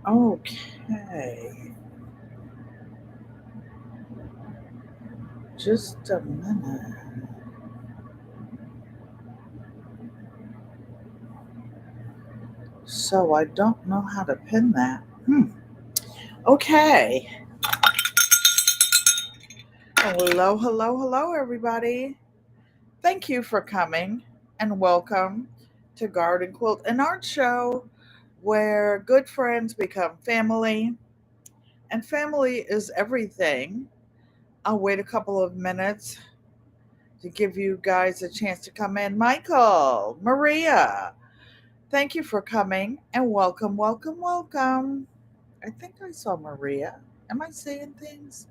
Okay, just a minute. So I don't know how to pin that. Okay. Hello, hello, hello, everybody. Thank you for coming and welcome to Garden Quilt and Art Show, where good friends become family, and family is everything. I'll wait a couple of minutes to give you guys a chance to come in. Michael, Maria, thank you for coming and welcome, welcome, welcome. I think I saw Maria. Am I saying things?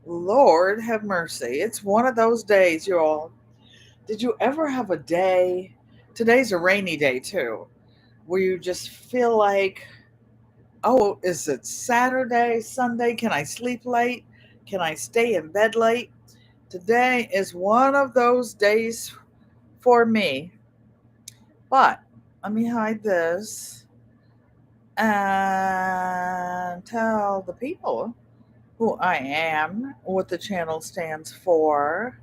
Lord have mercy. It's one of those days, you all. Did you ever have a day? Today's a rainy day, too, where you just feel like, oh, is it Saturday, Sunday? Can I sleep late? Can I stay in bed late? Today is one of those days for me. But let me hide this and tell the people who I am, what the channel stands for.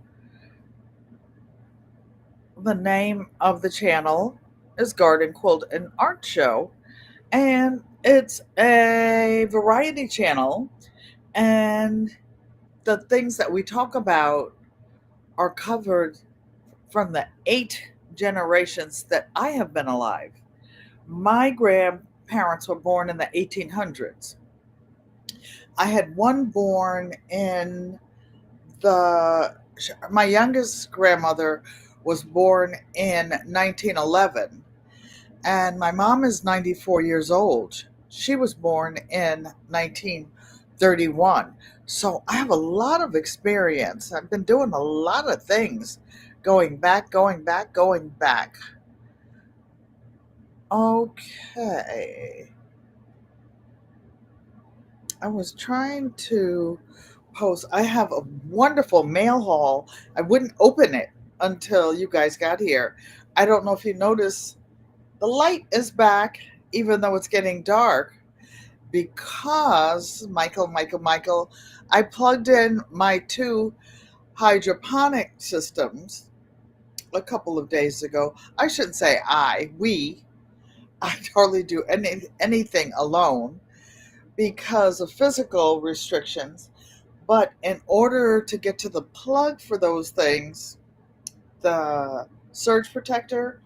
The name of the channel is Garden Quilt and Art Show, and it's a variety channel. And the things that we talk about are covered from the 8 generations that I have been alive. My grandparents were born in the 1800s. I had one born in the my youngest grandmother was born in 1911, and my mom is 94 years old. She was born in 1931. So I have a lot of experience. I've been doing a lot of things, going back, going back, going back. Okay. I was trying to post. I have a wonderful mail haul. I wouldn't open it until you guys got here. I don't know if you noticed, the light is back, even though it's getting dark, because Michael, I plugged in my two hydroponic systems a couple of days ago. I shouldn't say we. I hardly do anything alone because of physical restrictions. But in order to get to the plug for those things, the surge protector,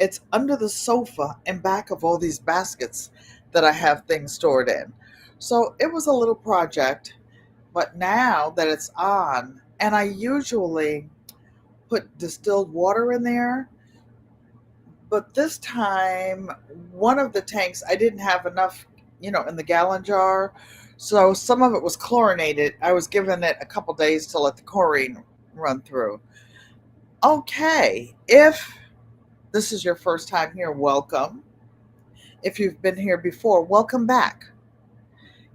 it's under the sofa and back of all these baskets that I have things stored in. So it was a little project, but now that it's on, and I usually put distilled water in there, but this time one of the tanks I didn't have enough, in the gallon jar. So some of it was chlorinated. I was giving it a couple days to let the chlorine run through. Okay, if this is your first time here, welcome. If you've been here before, welcome back.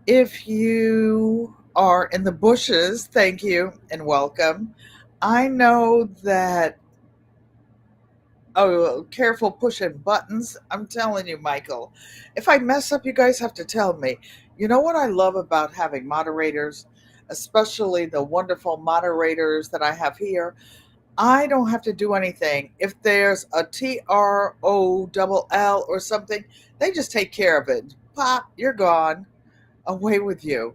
If you are in the bushes, thank you and welcome. I know that, oh, careful pushing buttons. I'm telling you, Michael, if I mess up, you guys have to tell me. You know what I love about having moderators, especially the wonderful moderators that I have here? I don't have to do anything. If there's a TROLL or something, they just take care of it. Pop, you're gone. Away with you.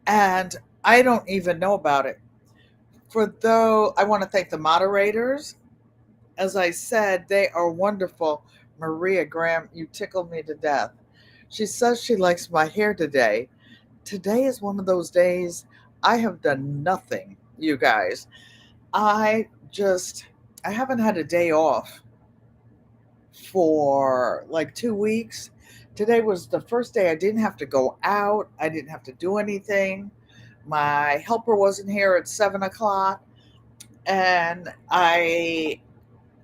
And I don't even know about it. For though I want to thank the moderators. As I said, they are wonderful. Maria Graham, you tickled me to death. She says she likes my hair today. Today is one of those days I have done nothing, you guys. I just I haven't had a day off for like 2 weeks. Today was the first day I didn't have to go out. I didn't have to do anything. My helper wasn't here at 7 o'clock, and I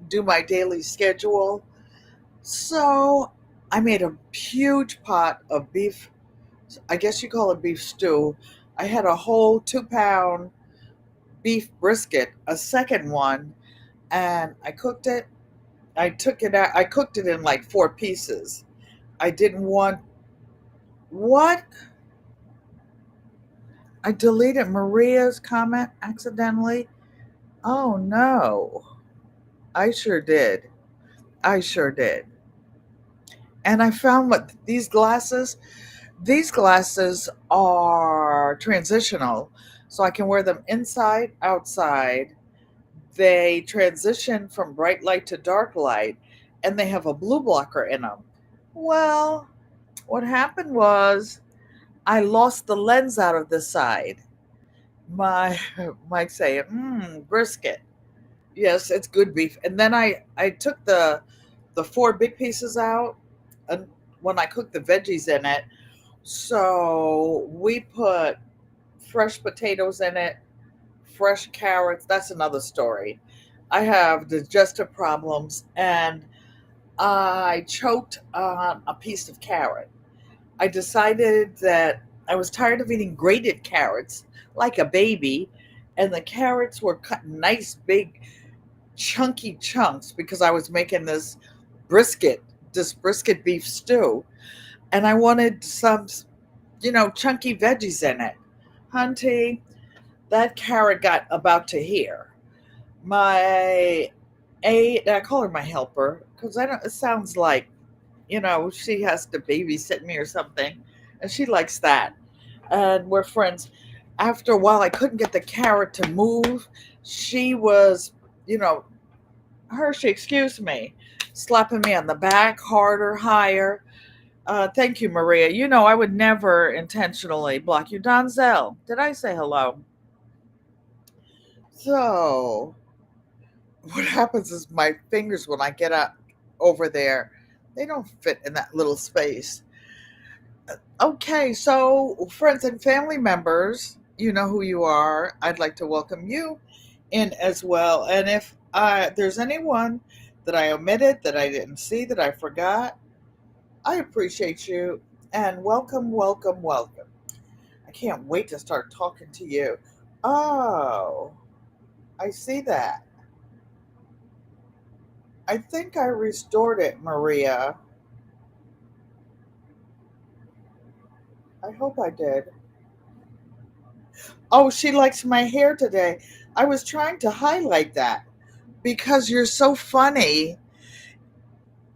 do my daily schedule. So I made a huge pot of beef. I guess you call it beef stew. I had a whole 2 pound beef brisket, a second one, and I cooked it. I took it out. I cooked it in like 4 pieces. I didn't want What? I deleted Maria's comment accidentally. Oh no. I sure did. I sure did. And I found what these glasses are transitional. So I can wear them inside, outside. They transition from bright light to dark light, and they have a blue blocker in them. Well, what happened was I lost the lens out of the side. My might say, brisket. Yes, it's good beef. And then I took the four big pieces out, and when I cooked the veggies in it, so we put fresh potatoes in it, fresh carrots. That's another story. I have digestive problems, and I choked on a piece of carrot. I decided that I was tired of eating grated carrots like a baby, and the carrots were cut nice big chunky chunks because I was making brisket, this brisket beef stew, and I wanted some, chunky veggies in it. Hunty, that carrot got about to here. My aide, I call her my helper because I don't. It sounds like, she has to babysit me or something, and she likes that. And we're friends. After a while, I couldn't get the carrot to move. She was, you know, Hershey, excuse me, slapping me on the back harder, higher. Thank you, Maria. I would never intentionally block you. Donzel, did I say hello? So, what happens is my fingers, when I get up over there, they don't fit in that little space. Okay, so friends and family members, you know who you are. I'd like to welcome you in as well. And if there's anyone that I omitted, that I didn't see, that I forgot, I appreciate you, and welcome, welcome, welcome. I can't wait to start talking to you. Oh, I see that. I think I restored it, Maria. I hope I did. Oh, she likes my hair today. I was trying to highlight that because you're so funny.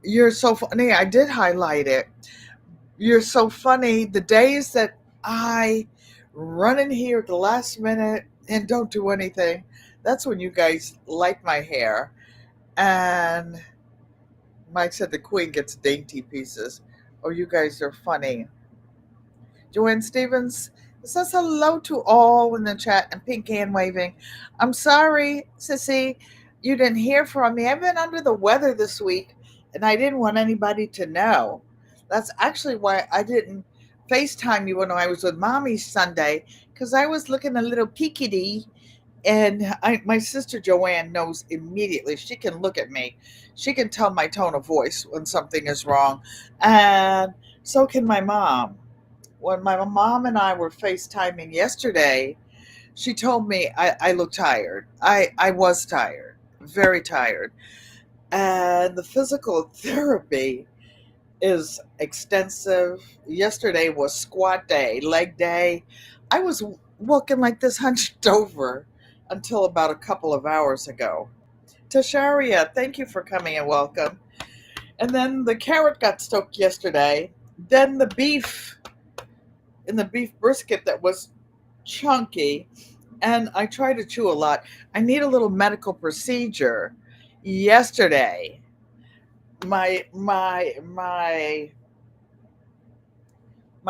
You're so funny. I did highlight it. You're so funny. The days that I run in here at the last minute and don't do anything, that's when you guys like my hair. And Mike said the queen gets dainty pieces. Oh, you guys are funny. Joanne Stevens says hello to all in the chat and pink hand waving. I'm sorry, Sissy, you didn't hear from me. I've been under the weather this week and I didn't want anybody to know. That's actually why I didn't FaceTime you when I was with mommy Sunday, because I was looking a little peakedy. And my sister Joanne knows immediately. She can look at me. She can tell my tone of voice when something is wrong. And so can my mom. When my mom and I were FaceTiming yesterday, she told me I look tired. I was tired, very tired. And the physical therapy is extensive. Yesterday was squat day, leg day. I was walking like this hunched over until about a couple of hours ago. Tasharia, thank you for coming and welcome. And then the carrot got stoked yesterday. Then the beef in the beef brisket that was chunky, and I try to chew a lot. I need a little medical procedure. Yesterday, my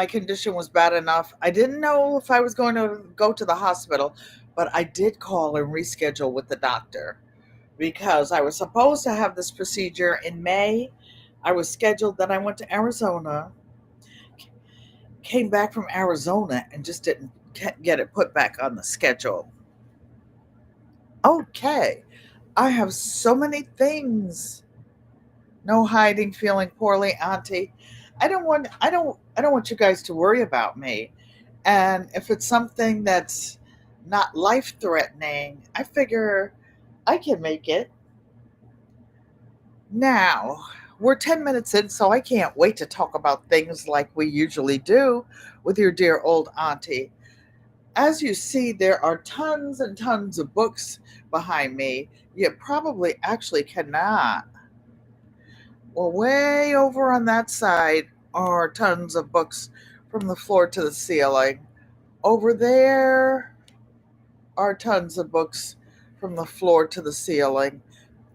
condition was bad enough. I didn't know if I was going to go to the hospital, but I did call and reschedule with the doctor because I was supposed to have this procedure in May. I was scheduled, then I went to Arizona, came back from Arizona, and just didn't get it put back on the schedule. Okay. I have so many things. No hiding, feeling poorly, Auntie. I don't want you guys to worry about me. And if it's something that's not life threatening, I figure I can make it. Now, We're 10 minutes in, so I can't wait to talk about things like we usually do with your dear old auntie. As you see, there are tons and tons of books behind me. You probably actually cannot. Well, way over on that side are tons of books from the floor to the ceiling. Over there are tons of books from the floor to the ceiling.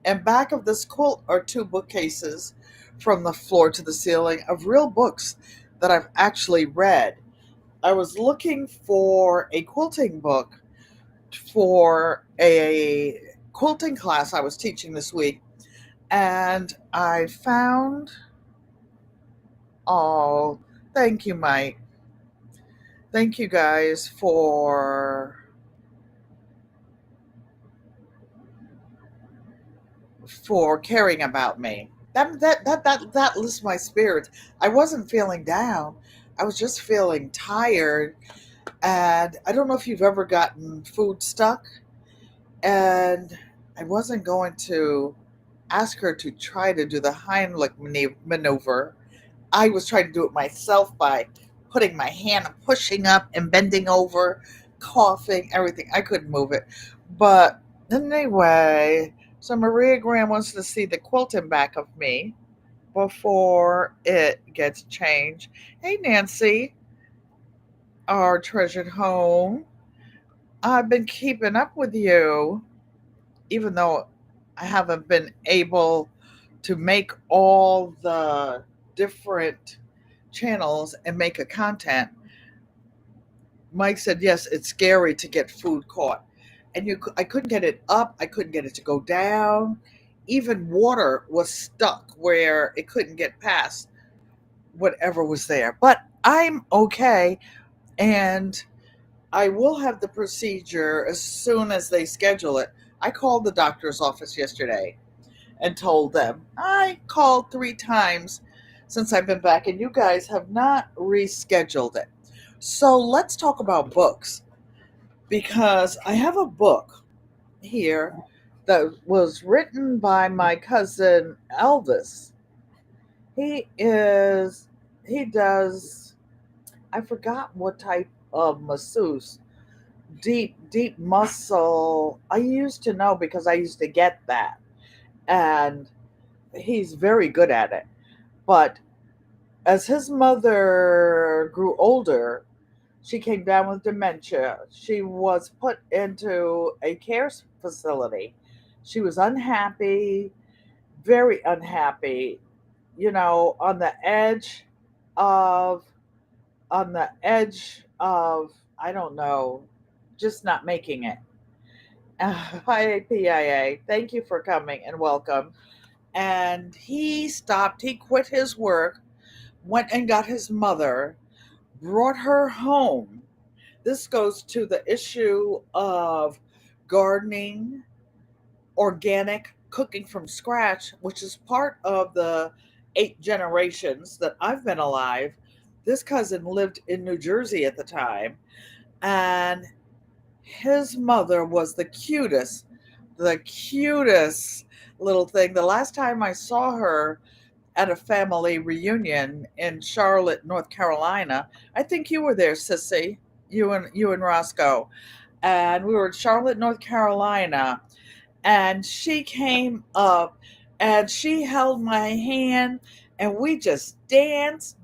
And back of this quilt are two bookcases from the floor to the ceiling of real books that I've actually read. I was looking for a quilting book for a quilting class I was teaching this week, and I found, oh, thank you, Mike. Thank you guys for caring about me. That lifts my spirits. I wasn't feeling down. I was just feeling tired, and I don't know if you've ever gotten food stuck, and I wasn't going to ask her to try to do the Heimlich maneuver. I was trying to do it myself by putting my hand and pushing up and bending over, coughing, everything. I couldn't move it. But anyway, so Maria Graham wants to see the quilting back of me before it gets changed. Hey, Nancy, our treasured home. I've been keeping up with you, even though I haven't been able to make all the different channels and make a content. Mike said, yes, it's scary to get food caught. And I couldn't get it up. I couldn't get it to go down. Even water was stuck where it couldn't get past whatever was there. But I'm okay. And I will have the procedure as soon as they schedule it. I called the doctor's office yesterday and told them. I called 3 times since I've been back, and you guys have not rescheduled it. So let's talk about books, because I have a book here that was written by my cousin Elvis. He is, he does, I forgot what type of masseuse, deep muscle. I used to know because I used to get that. And he's very good at it. But as his mother grew older, she came down with dementia. She was put into a care facility. She was unhappy, very unhappy, on the edge of, I don't know, just not making it. Hi, PIA. Thank you for coming and welcome. And he quit his work, went and got his mother, brought her home. This goes to the issue of gardening, organic, cooking from scratch, which is part of the 8 generations that I've been alive. This cousin lived in New Jersey at the time, and his mother was the cutest little thing. The last time I saw her at a family reunion in Charlotte, North Carolina, I think you were there, Sissy, you and Roscoe, and we were in Charlotte, North Carolina, and she came up and she held my hand, and we just danced.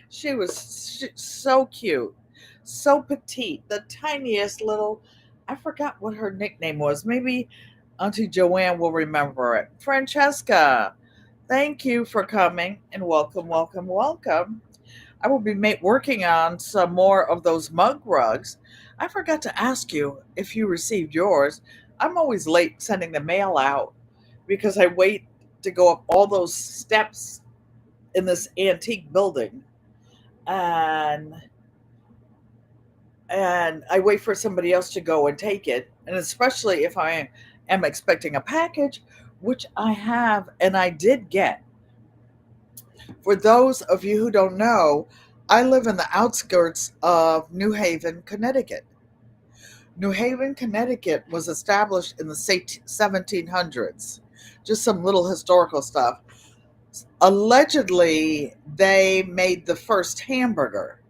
She was so cute, so petite, the tiniest little, I forgot what her nickname was. Maybe Auntie Joanne will remember it. Francesca, thank you for coming and welcome. I will be working on some more of those mug rugs. I forgot to ask you if you received yours. I'm always late sending the mail out because I wait to go up all those steps in this antique building, and I wait for somebody else to go and take it. And especially if I am expecting a package, which I have and I did get. For those of you who don't know, I live in the outskirts of New Haven, Connecticut. New Haven, Connecticut was established in the 1700s. Just some little historical stuff. Allegedly, they made the first hamburger.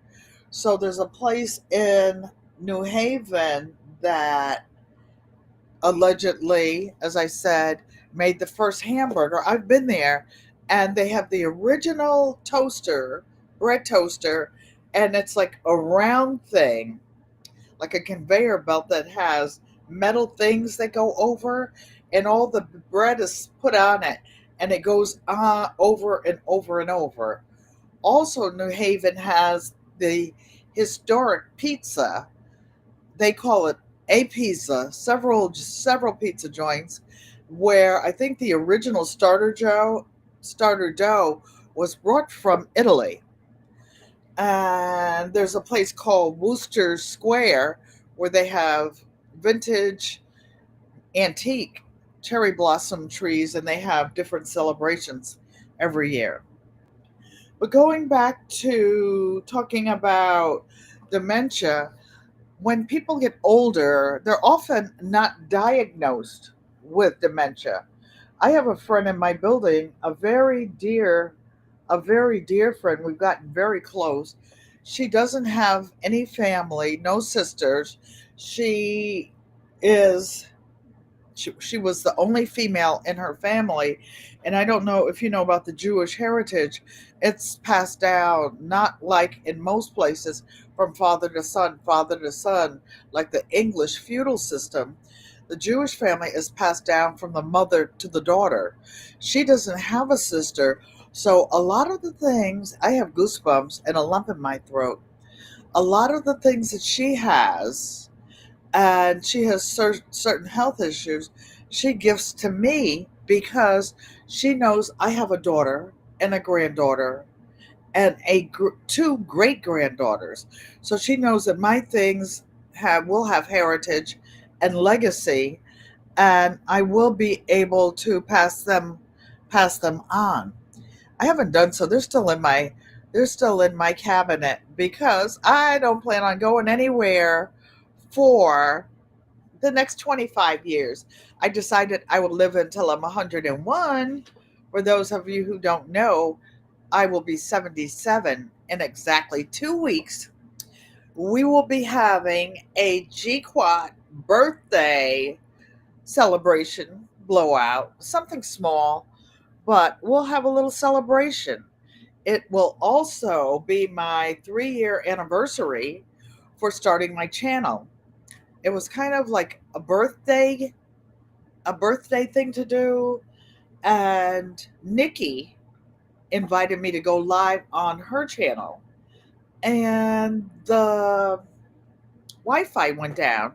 So there's a place in New Haven that allegedly, as I said, made the first hamburger. I've been there, and they have the original toaster, bread toaster, and it's like a round thing, like a conveyor belt that has metal things that go over, and all the bread is put on it, and it goes over and over and over. Also, New Haven has the historic pizza. They call it a pizza. Several pizza joints where I think the original starter dough was brought from Italy. And there's a place called Worcester Square where they have vintage antique cherry blossom trees, and they have different celebrations every year. But going back to talking about dementia, when people get older, they're often not diagnosed with dementia. I have a friend in my building, a very dear friend. We've gotten very close. She doesn't have any family, no sisters. She is she was the only female in her family, and I don't know if you know about the Jewish heritage. It's passed down, not like in most places, from father to son, like the English feudal system. The Jewish family is passed down from the mother to the daughter. She doesn't have a sister, so a lot of the things, I have goosebumps and a lump in my throat. A lot of the things that she has, and she has certain health issues, she gives to me because she knows I have a daughter and a granddaughter and two great granddaughters. So she knows that my things will have heritage and legacy, and I will be able to pass them on. I haven't done so. They're still in my cabinet because I don't plan on going anywhere for the next 25 years. I decided I would live until I'm 101. For those of you who don't know, I will be 77 in exactly 2 weeks. We will be having a GQUAT birthday celebration blowout, something small, but we'll have a little celebration. It will also be my 3-year anniversary for starting my channel. It was kind of like a birthday thing to do, and Nikki invited me to go live on her channel, and the Wi-Fi went down.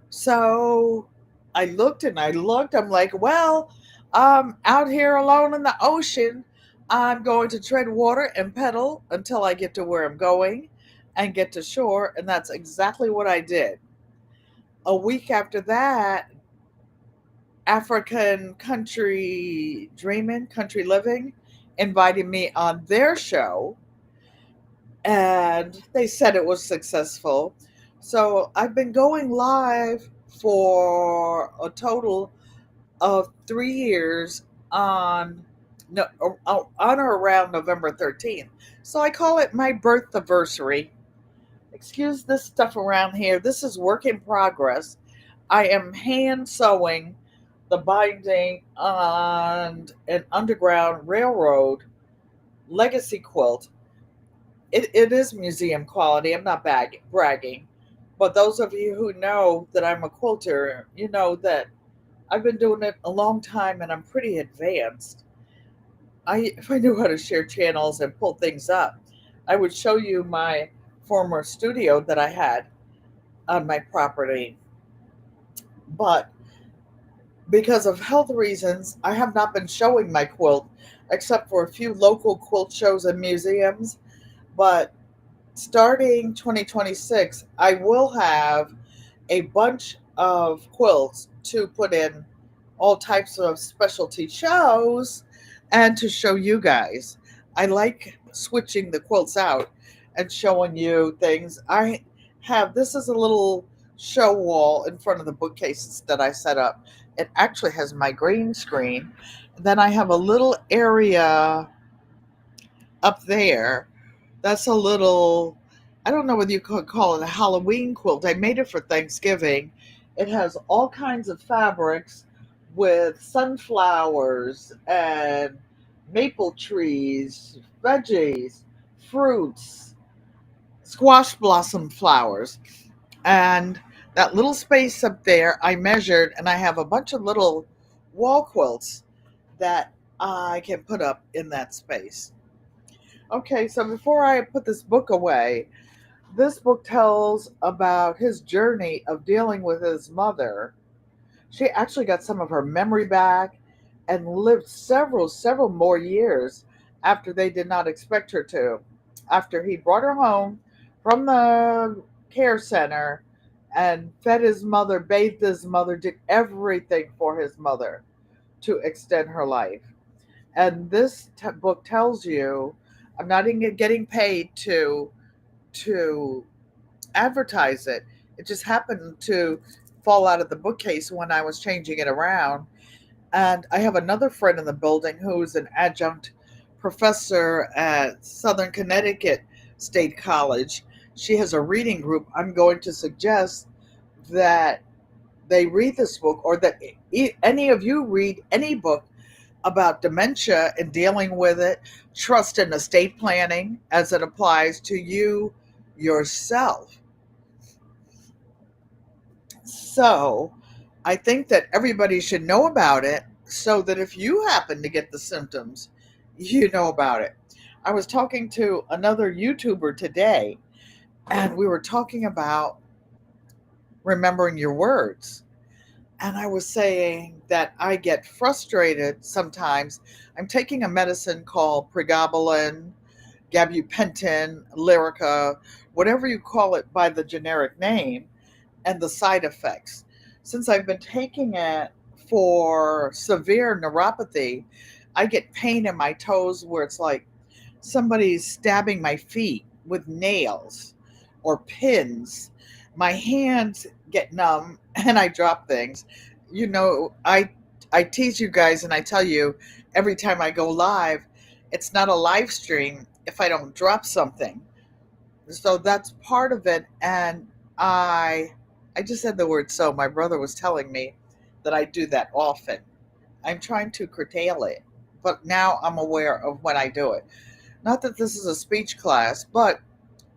So I looked and I looked. I'm like, well, I'm out here alone in the ocean. I'm going to tread water and pedal until I get to where I'm going and get to shore. And that's exactly what I did. A week after that, African Country Dreamin', Country Living invited me on their show, and they said it was successful. So I've been going live for a total of 3 years on no, on or around November 13th. So I call it my birth anniversary. Excuse this stuff around here. This is work in progress. I am hand sewing the binding on an Underground Railroad legacy quilt. It is museum quality. I'm not bragging. But those of you who know that I'm a quilter, you know that I've been doing it a long time and I'm pretty advanced. If I knew how to share channels and pull things up, I would show you my former studio that I had on my property. But because of health reasons, I have not been showing my quilt except for a few local quilt shows and museums. But starting 2026, I will have a bunch of quilts to put in all types of specialty shows and to show you guys. I like switching the quilts out and showing you things. This is a little show wall in front of the bookcases that I set up. It actually has my green screen. Then I have a little area up there. That's a little, I don't know whether you could call it a Halloween quilt. I made it for Thanksgiving. It has all kinds of fabrics with sunflowers and maple trees, veggies, fruits, squash blossom flowers. And that little space up there, I measured, and I have a bunch of little wall quilts that I can put up in that space. Okay, so before I put this book away, this book tells about his journey of dealing with his mother. She actually got some of her memory back and lived several more years after they did not expect her to. After he brought her home from the care center and fed his mother, bathed his mother, did everything for his mother to extend her life. And this book tells you, I'm not even getting paid to advertise it. It just happened to fall out of the bookcase when I was changing it around. And I have another friend in the building who's an adjunct professor at Southern Connecticut State College. She has a reading group. I'm going to suggest that they read this book, or that any of you read any book about dementia and dealing with it, trust and estate planning as it applies to you yourself. So I think that everybody should know about it so that if you happen to get the symptoms, you know about it. I was talking to another YouTuber today, and we were talking about remembering your words. And I was saying that I get frustrated sometimes. I'm taking a medicine called pregabalin, gabapentin, Lyrica, whatever you call it by the generic name, and the side effects. Since I've been taking it for severe neuropathy, I get pain in my toes where it's like somebody's stabbing my feet with nails or pins. My hands get numb and I drop things. You know, I tease you guys and I tell you every time I go live, it's not a live stream if I don't drop something. So that's part of it. And I just said the word so. My brother was telling me that I do that often. I'm trying to curtail it, but now I'm aware of when I do it. Not that this is a speech class, but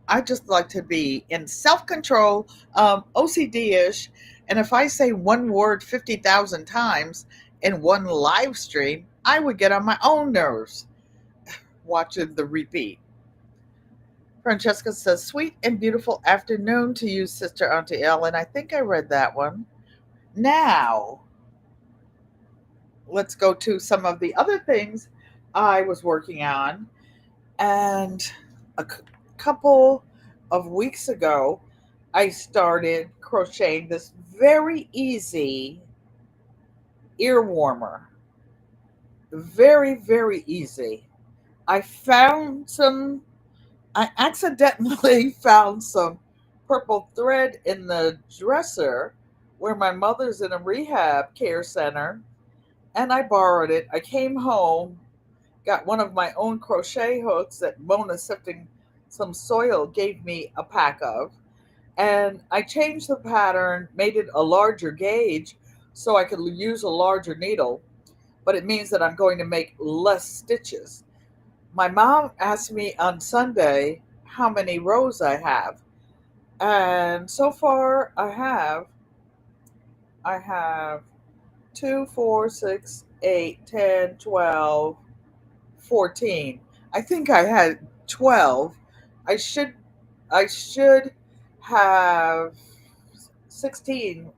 I just like to be in self control, OCD ish. And if I say one word 50,000 times in one live stream, I would get on my own nerves watching the repeat. Francesca says, "Sweet and beautiful afternoon to you, Sister Auntie Ellen." I think I read that one. Now, let's go to some of the other things I was working on. And couple of weeks ago, I started crocheting this very easy ear warmer. Very easy. I found some, I accidentally found some purple thread in the dresser where my mother's in a rehab care center, and I borrowed it. I came home, got one of my own crochet hooks that Mona sifting some soil gave me a pack of, and I changed the pattern, made it a larger gauge so I could use a larger needle, but it means that I'm going to make less stitches. My mom asked me on Sunday how many rows I have, and so far I have 2, 4, 6, 8, 10, 12, 14. I think I had 12. I should I should have 16.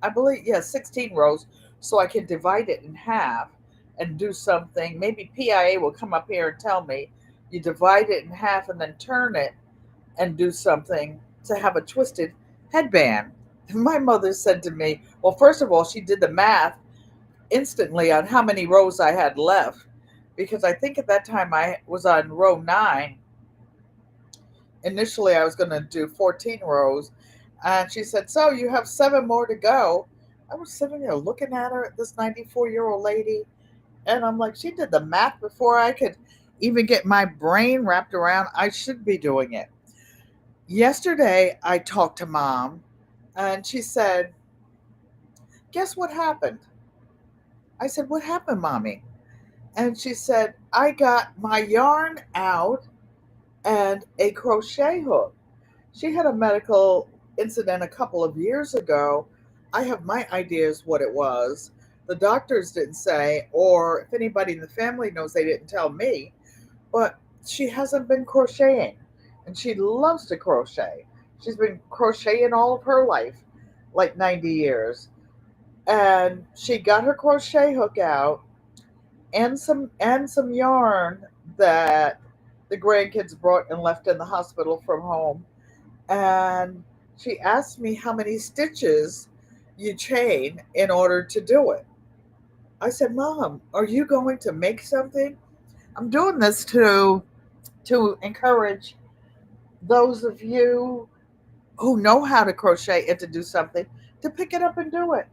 I believe, yes, 16 rows, so I can divide it in half and do something. Maybe PIA will come up here and tell me you divide it in half and then turn it and do something to have a twisted headband. My mother said to me, well, first of all, she did the math instantly on how many rows I had left, because I think at that time I was on row 9. Initially, I was going to do 14 rows. And she said, so you have 7 more to go. I was sitting there looking at her, this 94-year-old lady, and I'm like, she did the math before I could even get my brain wrapped around I should be doing it. Yesterday, I talked to mom, and she said, guess what happened? I said, what happened, mommy? And she said, I got my yarn out and a crochet hook. She had a medical incident a couple of years ago. I have my ideas what it was. The doctors didn't say, or if anybody in the family knows, they didn't tell me. But she hasn't been crocheting, and she loves to crochet. She's been crocheting all of her life, like 90 years. And she got her crochet hook out and some yarn that the grandkids brought and left in the hospital from home. And she asked me how many stitches you chain in order to do it. I said, Mom, are you going to make something? I'm doing this to encourage those of you who know how to crochet and to do something to pick it up and do it,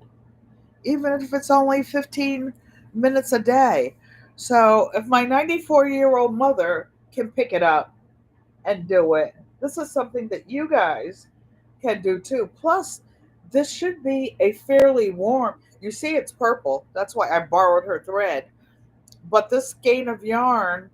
even if it's only 15 minutes a day. So if my 94-year-old mother can pick it up and do it, this is something that you guys can do too. Plus, this should be a fairly warm. You see, it's purple. That's why I borrowed her thread. But this skein of yarn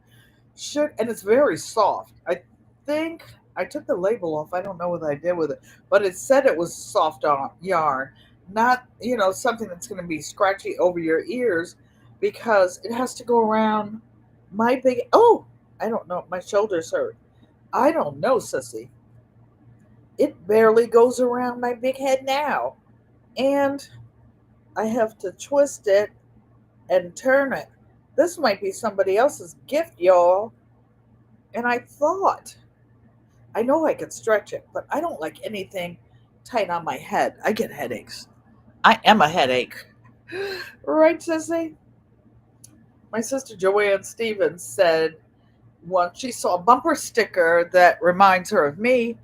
should, and it's very soft. I think I took the label off. I don't know what I did with it, but it said it was soft on yarn, not something that's going to be scratchy over your ears, because it has to go around my big. Oh, I don't know. My shoulders hurt. I don't know, sissy. It barely goes around my big head now, and I have to twist it and turn it. This might be somebody else's gift, y'all. And I know I could stretch it, but I don't like anything tight on my head. I get headaches. I am a headache. Right, sissy? My sister Joanne Stevens said once she saw a bumper sticker that reminds her of me,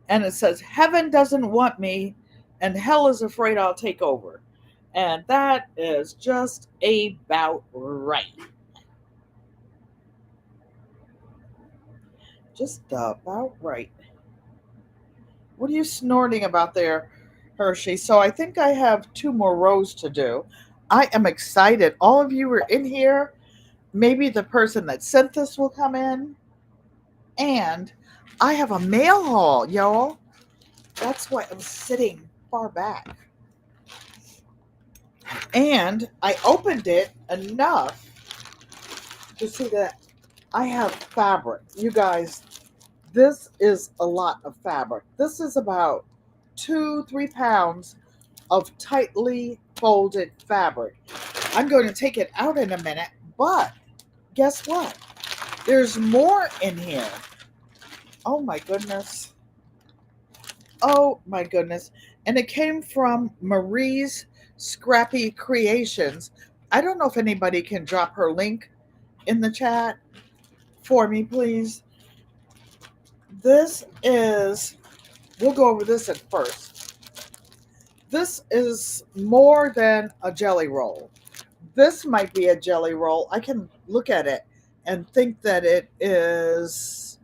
and it says, Heaven doesn't want me, and hell is afraid I'll take over. And that is just about right. Just about right. What are you snorting about there, Hershey? So I think I have two more rows to do. I am excited. All of you are in here. Maybe the person that sent this will come in. And I have a mail haul, y'all. That's why I'm sitting far back. And I opened it enough to see that I have fabric. You guys, this is a lot of fabric. This is about 2-3 pounds of tightly folded fabric. I'm going to take it out in a minute, but guess what? There's more in here. Oh my goodness. Oh my goodness. And it came from Marie's Scrappy Creations. I don't know if anybody can drop her link in the chat for me, please. We'll go over this at first. This is more than a jelly roll. This might be a jelly roll. I can look at it and think that it is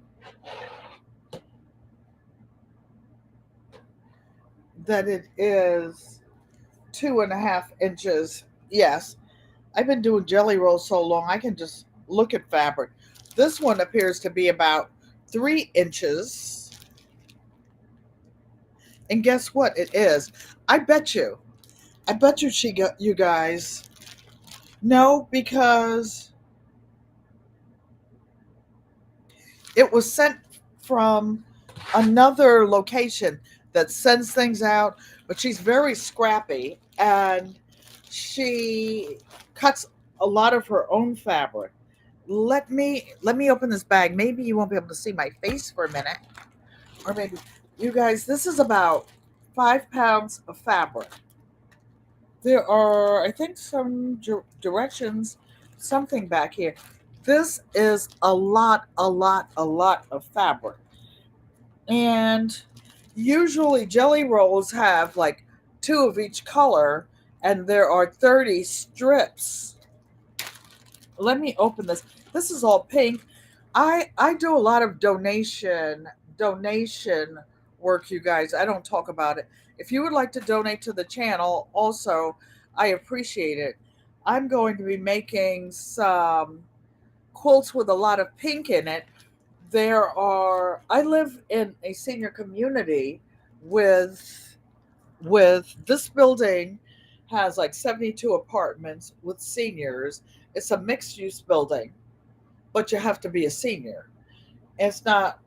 2.5 inches. Yes, I've been doing jelly rolls so long I can just look at fabric. This one appears to be about 3 inches. And guess what it is? I bet you you guys know, because it was sent from another location that sends things out, but she's very scrappy and she cuts a lot of her own fabric. Let me open this bag. Maybe you won't be able to see my face for a minute. Or maybe you guys, this is about 5 pounds of fabric. There are, I think, some directions, something back here. This is a lot of fabric. And usually jelly rolls have like two of each color, and there are 30 strips. Let me open this. This is all pink. I do a lot of donation work, you guys. I don't talk about it. If you would like to donate to the channel, also, I appreciate it. I'm going to be making some quilts with a lot of pink in it. I live in a senior community with this building has like 72 apartments with seniors. It's a mixed use building, but you have to be a senior. It's not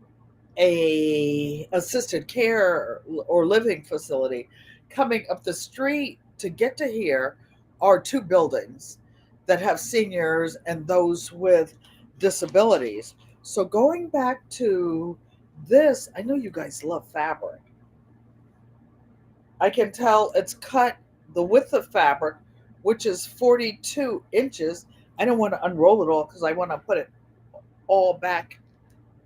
a assisted care or living facility. Coming up the street to get to here are two buildings that have seniors and those with disabilities. So going back to this, I know you guys love fabric. I can tell it's cut the width of fabric, which is 42 inches. I don't want to unroll it all because I want to put it all back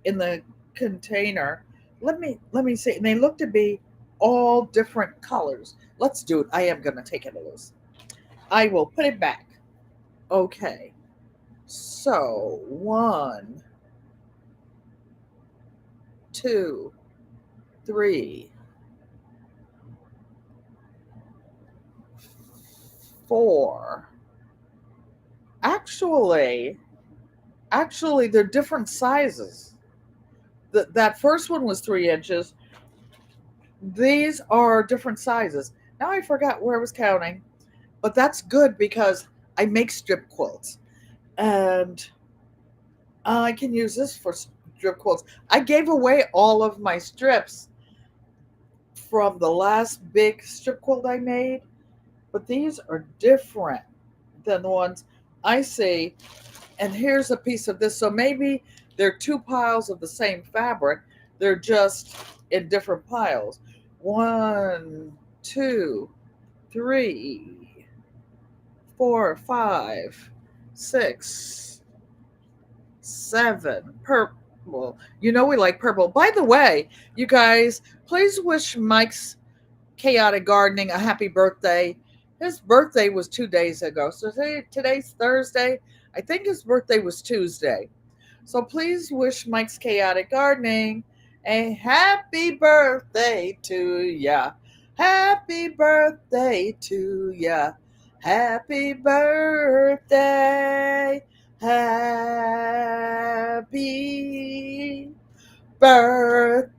in the container. Let me see. And they look to be all different colors. Let's do it. I am going to take it loose. I will put it back. Okay. So 1, 2, 3, 4. Actually, they're different sizes. That first one was 3 inches. These are different sizes. Now I forgot where I was counting, but that's good because I make strip quilts, and I can use this for strip quilts. I gave away all of my strips from the last big strip quilt I made, but these are different than the ones I see. And here's a piece of this. So maybe they're two piles of the same fabric. They're just in different piles. 1, 2, 3, 4, 5, 6, 7. Purple. You know we like purple. By the way, you guys, please wish Mike's Chaotic Gardening a happy birthday. His birthday was 2 days ago. So today's Thursday. I think his birthday was Tuesday. So please wish Mike's Chaotic Gardening a happy birthday to ya. Happy birthday to ya. Happy birthday. Happy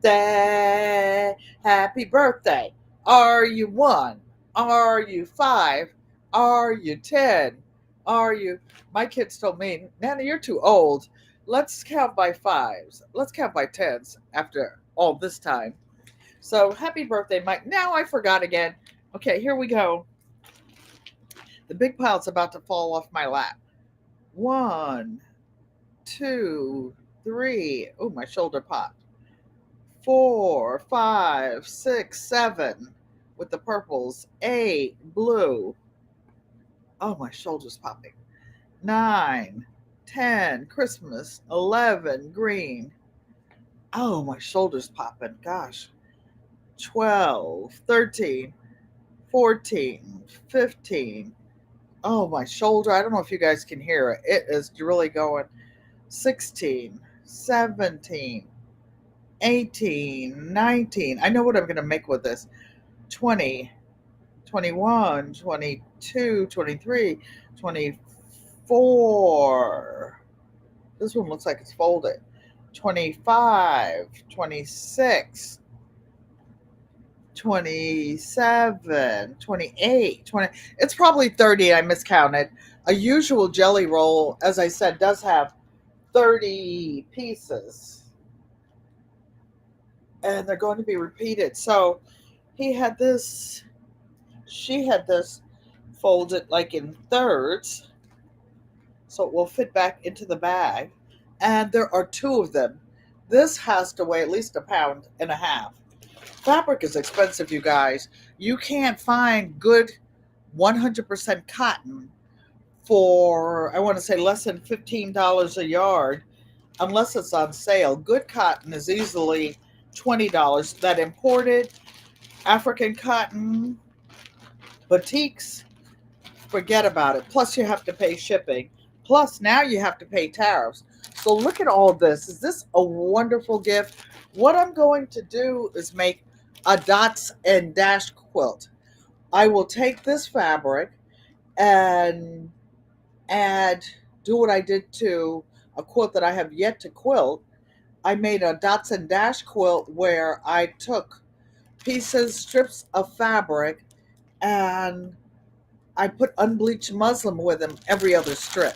birthday. Happy birthday. Are you 1? Are you 5? Are you 10? Are you? My kids told me, Nana, you're too old. Let's count by 5s. Let's count by 10s after all this time. So happy birthday, Mike. Now I forgot again. Okay, here we go. The big pile's about to fall off my lap. 1, 2, 3. Oh, my shoulder popped. 4, 5, 6, 7 with the purples. 8, blue. Oh, my shoulder's popping. 9, 10, Christmas. 11, green. Oh, my shoulder's popping. Gosh. 12, 13, 14, 15. Oh, my shoulder. I don't know if you guys can hear it. It is really going. 16, 17, 18, 19. I know what I'm going to make with this. 20, 21, 22, 23, 24. This one looks like it's folded. 25, 26, 27, 28, 20. It's probably 30. I miscounted. A usual jelly roll, as I said, does have 30 pieces. And they're going to be repeated. So he had this, she had this folded like in thirds. So it will fit back into the bag. And there are 2 of them. This has to weigh at least 1.5 pounds. Fabric is expensive, you guys. You can't find good 100% cotton for, I want to say, less than $15 a yard unless it's on sale. Good cotton is easily $20. That imported African cotton, batiks, forget about it. Plus, you have to pay shipping. Plus, now you have to pay tariffs. So, look at all this. Is this a wonderful gift? What I'm going to do is make a dots and dash quilt. I will take this fabric and add, do what I did to a quilt that I have yet to quilt. I made a dots and dash quilt where I took pieces, strips of fabric, and I put unbleached muslin with them every other strip.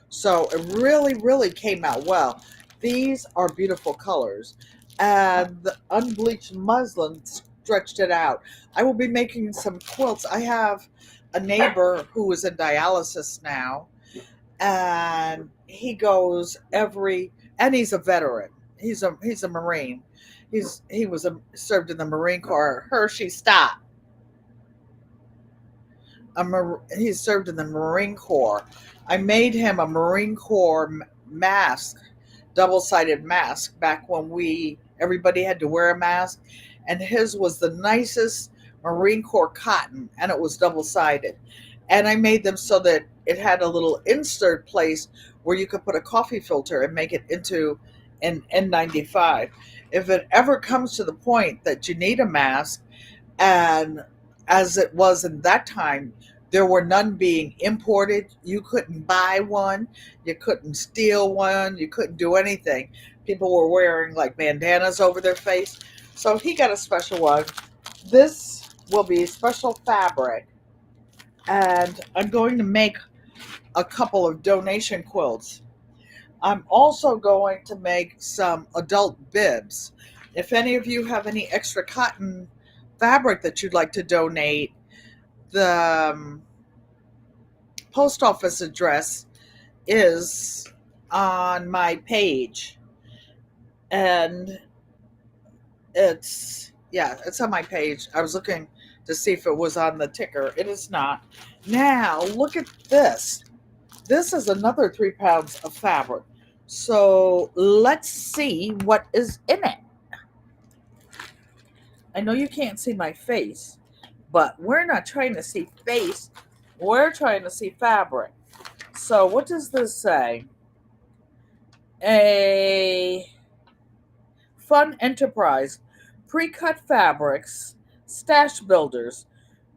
So it really, really came out well. These are beautiful colors. And the unbleached muslin stretched it out. I will be making some quilts. I have a neighbor who is in dialysis now, and he goes every, and he's a veteran. He's a Marine. He was served in the Marine Corps. Hershey, stop. He served in the Marine Corps. I made him a Marine Corps mask, double-sided mask, back when everybody had to wear a mask, and his was the nicest Marine Corps cotton, and it was double-sided. And I made them so that it had a little insert place where you could put a coffee filter and make it into an N95. If it ever comes to the point that you need a mask, and as it was in that time, there were none being imported. You couldn't buy one. You couldn't steal one. You couldn't do anything. People were wearing like bandanas over their face. So he got a special one. This will be special fabric. And I'm going to make a couple of donation quilts. I'm also going to make some adult bibs. If any of you have any extra cotton fabric that you'd like to donate, the post office address is on my page, and it's on my page. I was looking to see if it was on the ticker. It is not. Now look at this. This is another 3 pounds of fabric. So let's see what is in it. I know you can't see my face, but we're not trying to see face. We're trying to see fabric. So what does this say? A fun enterprise. Pre-cut fabrics, stash builders,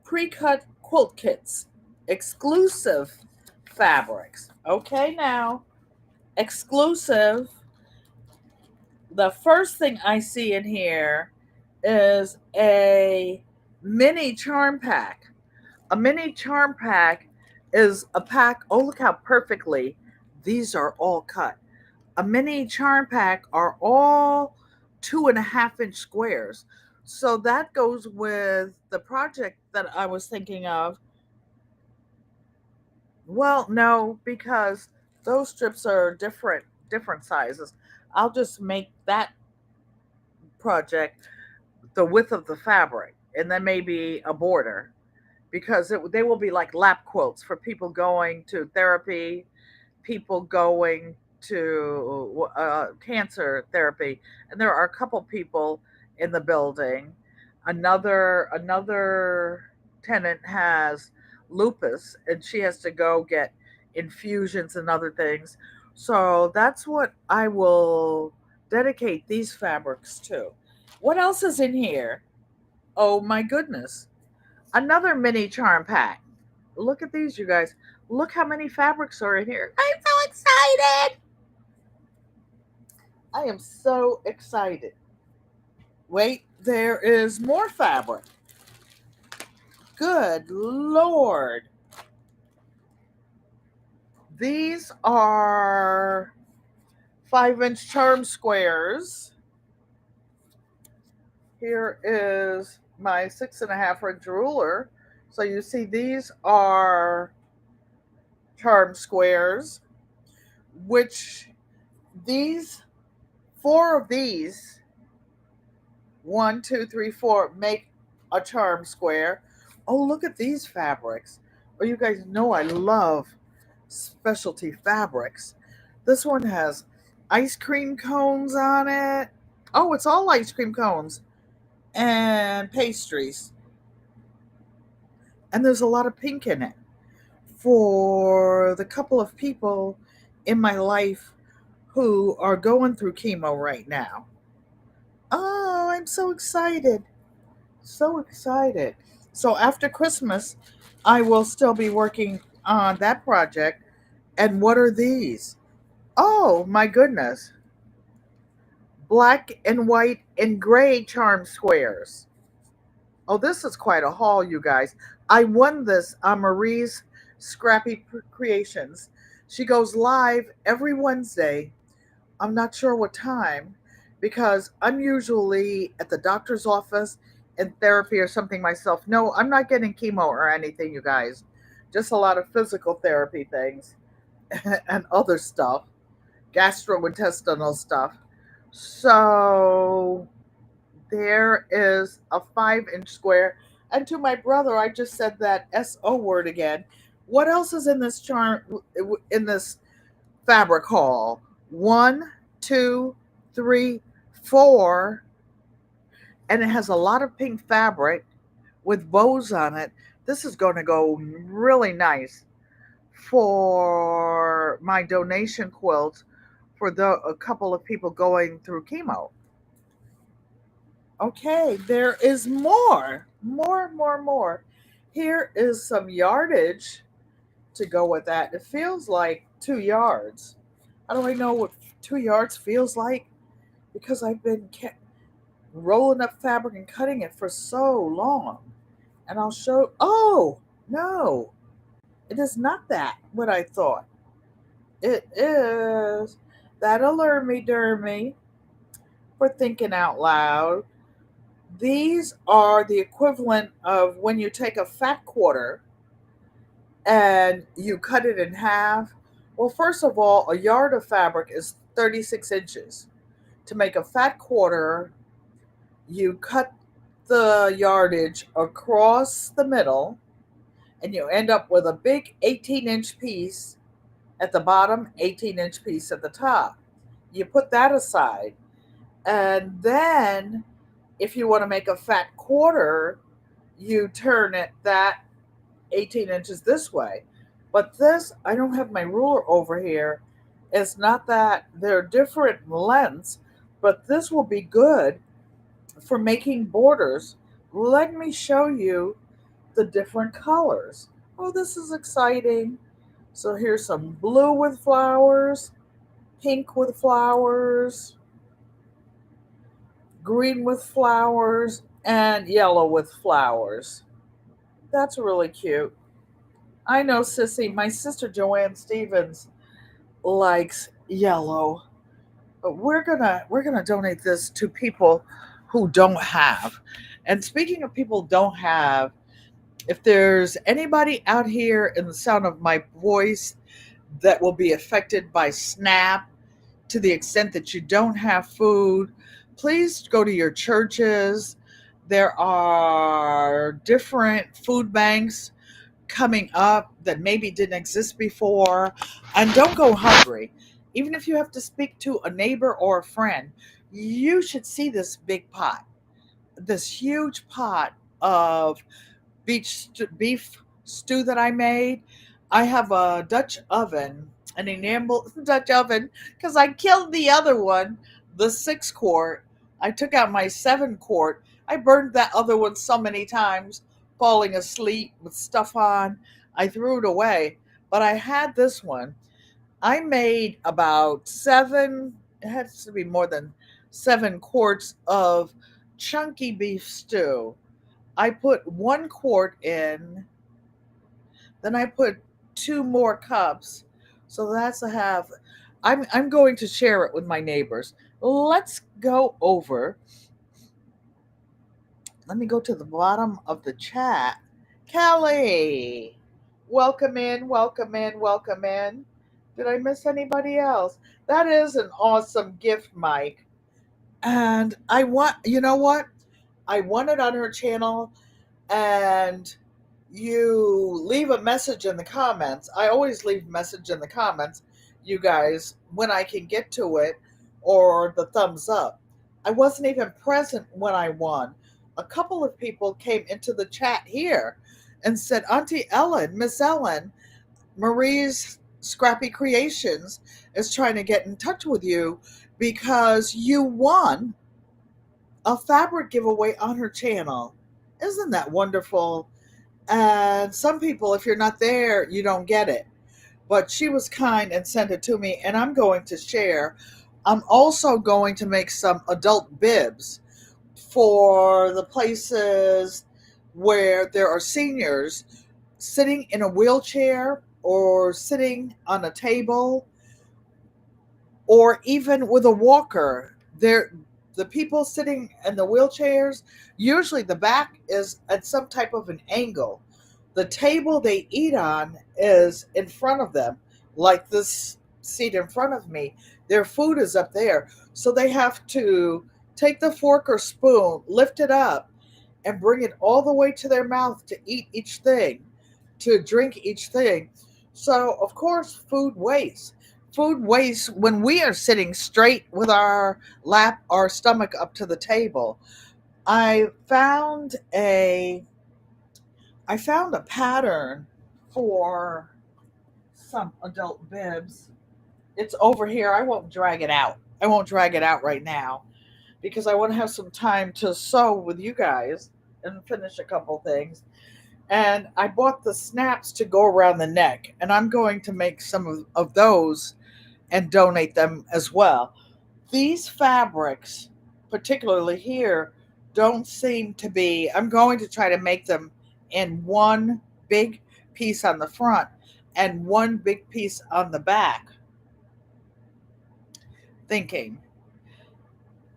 pre-cut quilt kits, exclusive fabrics. Okay, now, exclusive. The first thing I see in here is a mini charm pack. A mini charm pack is a pack. Oh, look how perfectly these are all cut. A mini charm pack are all 2.5-inch squares. So that goes with the project that I was thinking of. Well, no, because those strips are different sizes. I'll just make that project the width of the fabric, and then maybe a border, because they will be like lap quilts for people going to therapy, people going to cancer therapy, and there are a couple people in the building. Another tenant has lupus, and she has to go get infusions and other things. So that's what I will dedicate these fabrics to. What else is in here? Oh my goodness. Another mini charm pack. Look at these, you guys. Look how many fabrics are in here. I'm so excited. I am so excited. Wait, there is more fabric. Good Lord. These are 5-inch charm squares. Here is my 6.5-inch ruler. So you see these are charm squares, which these, 4 of these, 1, 2, 3, 4, make a charm square. Oh, look at these fabrics. Oh, you guys know I love specialty fabrics. This one has ice cream cones on it. Oh, it's all ice cream cones and pastries. And there's a lot of pink in it. for the couple of people in my life who are going through chemo right now. Oh, I'm so excited. So excited. So after Christmas, I will still be working on that project. And what are these? Oh, my goodness. Black and white and gray charm squares. Oh, this is quite a haul, you guys. I won this on Marie's Scrappy Creations. She goes live every Wednesday. I'm not sure what time because I'm usually at the doctor's office in therapy or something myself. No, I'm not getting chemo or anything, you guys. Just a lot of physical therapy things and other stuff, gastrointestinal stuff. So there is a 5-inch square. And to my brother, I just said that SO word again. What else is in this charm, in this fabric haul? One, two, three, four. And it has a lot of pink fabric with bows on it. This is going to go really nice for my donation quilt for a couple of people going through chemo. Okay, there is more. More. Here is some yardage to go with that. It feels like 2 yards. How do I know what 2 yards feels like? Because I've been rolling up fabric and cutting it for so long. And I'll show. Oh, no, it is not that what I thought. It is. That'll learn me, dermy, for thinking out loud. These are the equivalent of when you take a fat quarter and you cut it in half. Well, first of all, a yard of fabric is 36 inches. To make a fat quarter, you cut the yardage across the middle and you end up with a big 18-inch piece at the bottom, 18-inch piece at the top. You put that aside. And then if you want to make a fat quarter, you turn it that 18 inches this way. But this, I don't have my ruler over here. It's not that they're different lengths, but this will be good for making borders. Let me show you the different colors. Oh, this is exciting. So here's some blue with flowers, pink with flowers, green with flowers, and yellow with flowers. That's really cute. I know, Sissy. My sister Joanne Stevens likes yellow, but we're gonna donate this to people who don't have. And speaking of people who don't have, if there's anybody out here in the sound of my voice that will be affected by SNAP to the extent that you don't have food, please go to your churches. There are different food banks coming up that maybe didn't exist before. And don't go hungry. Even if you have to speak to a neighbor or a friend, you should see this big pot, this huge pot of beef stew that I made. I have a Dutch oven, an enamel Dutch oven, because I killed the other one, the 6 quart. I took out my 7 quart. I burned that other one so many times, falling asleep with stuff on. I threw it away. But I had this one. I made about seven, it has to be more than 7 quarts of chunky beef stew. I put 1 quart in, then I put 2 more cups. So that's a half. I'm going to share it with my neighbors. Let's go over. Let me go to the bottom of the chat. Kelly, welcome in, welcome in, welcome in. Did I miss anybody else? That is an awesome gift, Mike. And I want, you know what? I want it on her channel, and you leave a message in the comments. I always leave a message in the comments, you guys, when I can get to it, or the thumbs up. I wasn't even present when I won. A couple of people came into the chat here and said, Auntie Ellen, Miss Ellen, Marie's Scrappy Creations is trying to get in touch with you because you won a fabric giveaway on her channel. Isn't that wonderful? And some people, if you're not there, you don't get it. But she was kind and sent it to me, and I'm going to share. I'm also going to make some adult bibs for the places where there are seniors sitting in a wheelchair or sitting on a table or even with a walker. The people sitting in the wheelchairs, usually the back is at some type of an angle. The table they eat on is in front of them, like this seat in front of me. Their food is up there. So they have to take the fork or spoon, lift it up, and bring it all the way to their mouth to eat each thing, to drink each thing. So, of course, food waste. Food waste when we are sitting straight with our stomach up to the table. I found a I found a pattern for some adult bibs. It's over here. I won't drag it out. I won't drag it out right now because I want to have some time to sew with you guys and finish a couple things. And I bought the snaps to go around the neck, and I'm going to make some of those and donate them as well. These fabrics, particularly here, don't seem to be. I'm going to try to make them in one big piece on the front and one big piece on the back, thinking.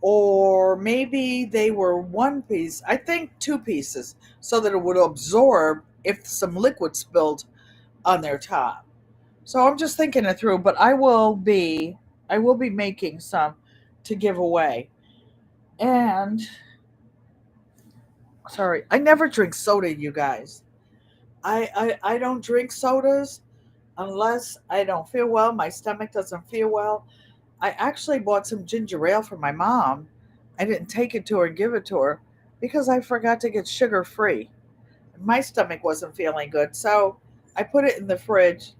Or maybe they were one piece, I think two pieces, so that it would absorb if some liquid spilled on their top. So I'm just thinking it through, but I will be making some to give away. And sorry, I never drink soda, you guys. I don't drink sodas unless I don't feel well, my stomach doesn't feel well. I actually bought some ginger ale for my mom. I didn't take it to her and give it to her because I forgot to get sugar free. My stomach wasn't feeling good, so I put it in the fridge.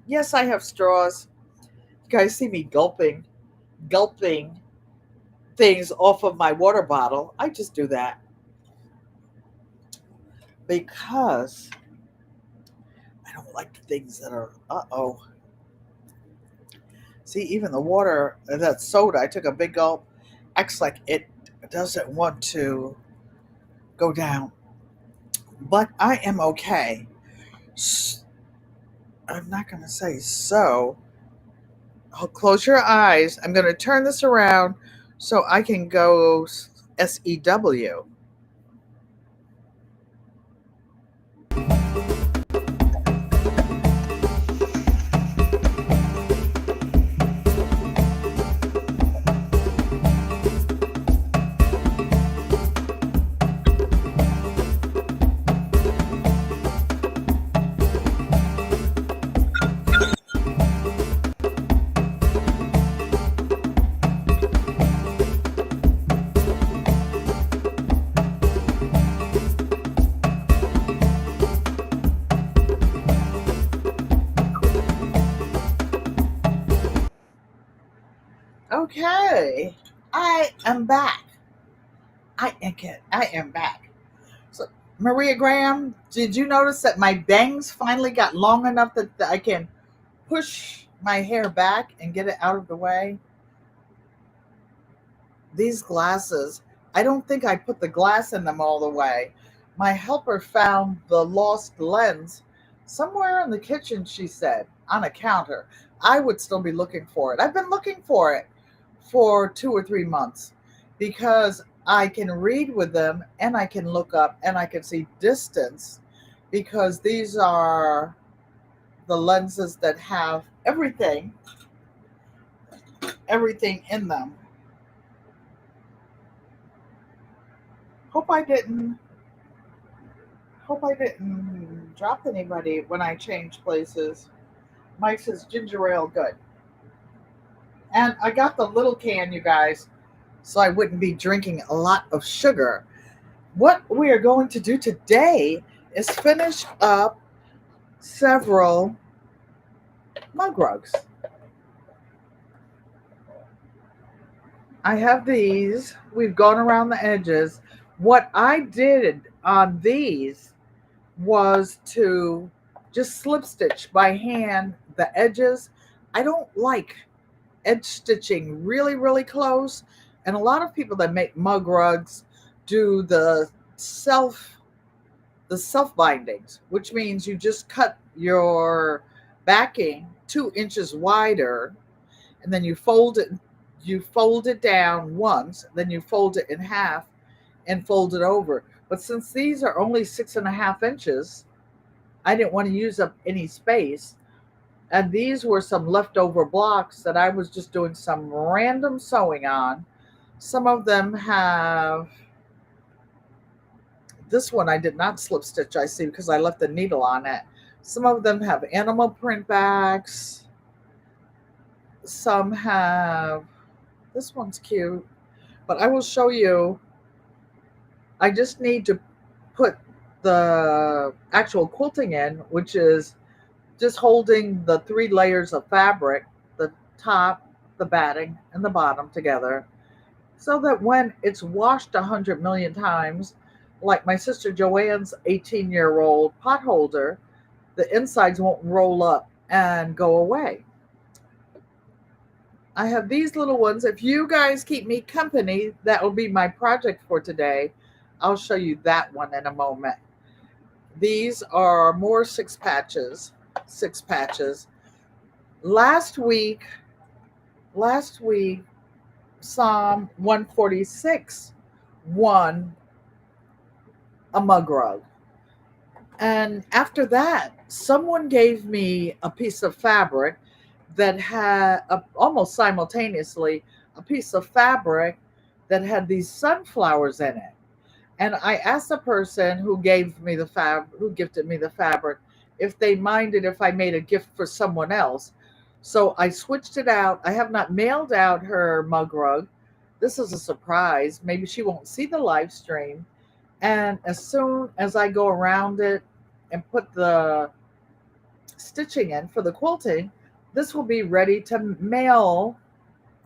Yes, I have straws. You guys see me gulping things off of my water bottle. I just do that because I don't like things that are, uh-oh. See, even the water, that soda, I took a big gulp, acts like it doesn't want to go down. But I am okay. I'm not going to say so. Close your eyes. I'm going to turn this around so I can go SEW. Okay, I am back. I am back. So, Maria Graham, did you notice that my bangs finally got long enough that I can push my hair back and get it out of the way? These glasses, I don't think I put the glass in them all the way. My helper found the lost lens somewhere in the kitchen, she said, on a counter. I would still be looking for it. I've been looking for it for 2 or 3 months because I can read with them and I can look up and I can see distance because these are the lenses that have everything in them. Hope I didn't Hope I didn't drop anybody when I changed places. Mike says ginger ale good. And I got the little can, you guys, so I wouldn't be drinking a lot of sugar. What we are going to do today is finish up several. mug rugs. I have these. We've gone around the edges. What I did on these was to just slip stitch by hand the edges. I don't like edge stitching really, really close. And a lot of people that make mug rugs do self the self bindings, which means you just cut your backing 2 inches wider, and then you fold it down once, then you fold it in half and fold it over. But since these are only 6.5 inches, I didn't want to use up any space. And these were some leftover blocks that I was just doing some random sewing on. Some of them have, this one I did not slip stitch, I see, because I left the needle on it. Some of them have animal print backs. Some have, this one's cute, but I will show you. I just need to put the actual quilting in, which is just holding the 3 layers of fabric, the top, the batting, and the bottom together, so that when it's washed 100 million times, like my sister Joanne's 18-year-old pot holder, the insides won't roll up and go away. I have these little ones. If you guys keep me company, that will be my project for today. I'll show you that one in a moment. These are more six patches. Last week, Psalm 146 won a mug rug. And after that, someone gave me a piece of fabric that had almost simultaneously a piece of fabric that had these sunflowers in it. And I asked the person who gifted me the fabric, if they minded if I made a gift for someone else. So I switched it out. I have not mailed out her mug rug. This is a surprise. Maybe she won't see the live stream. And as soon as I go around it and put the stitching in for the quilting, this will be ready to mail,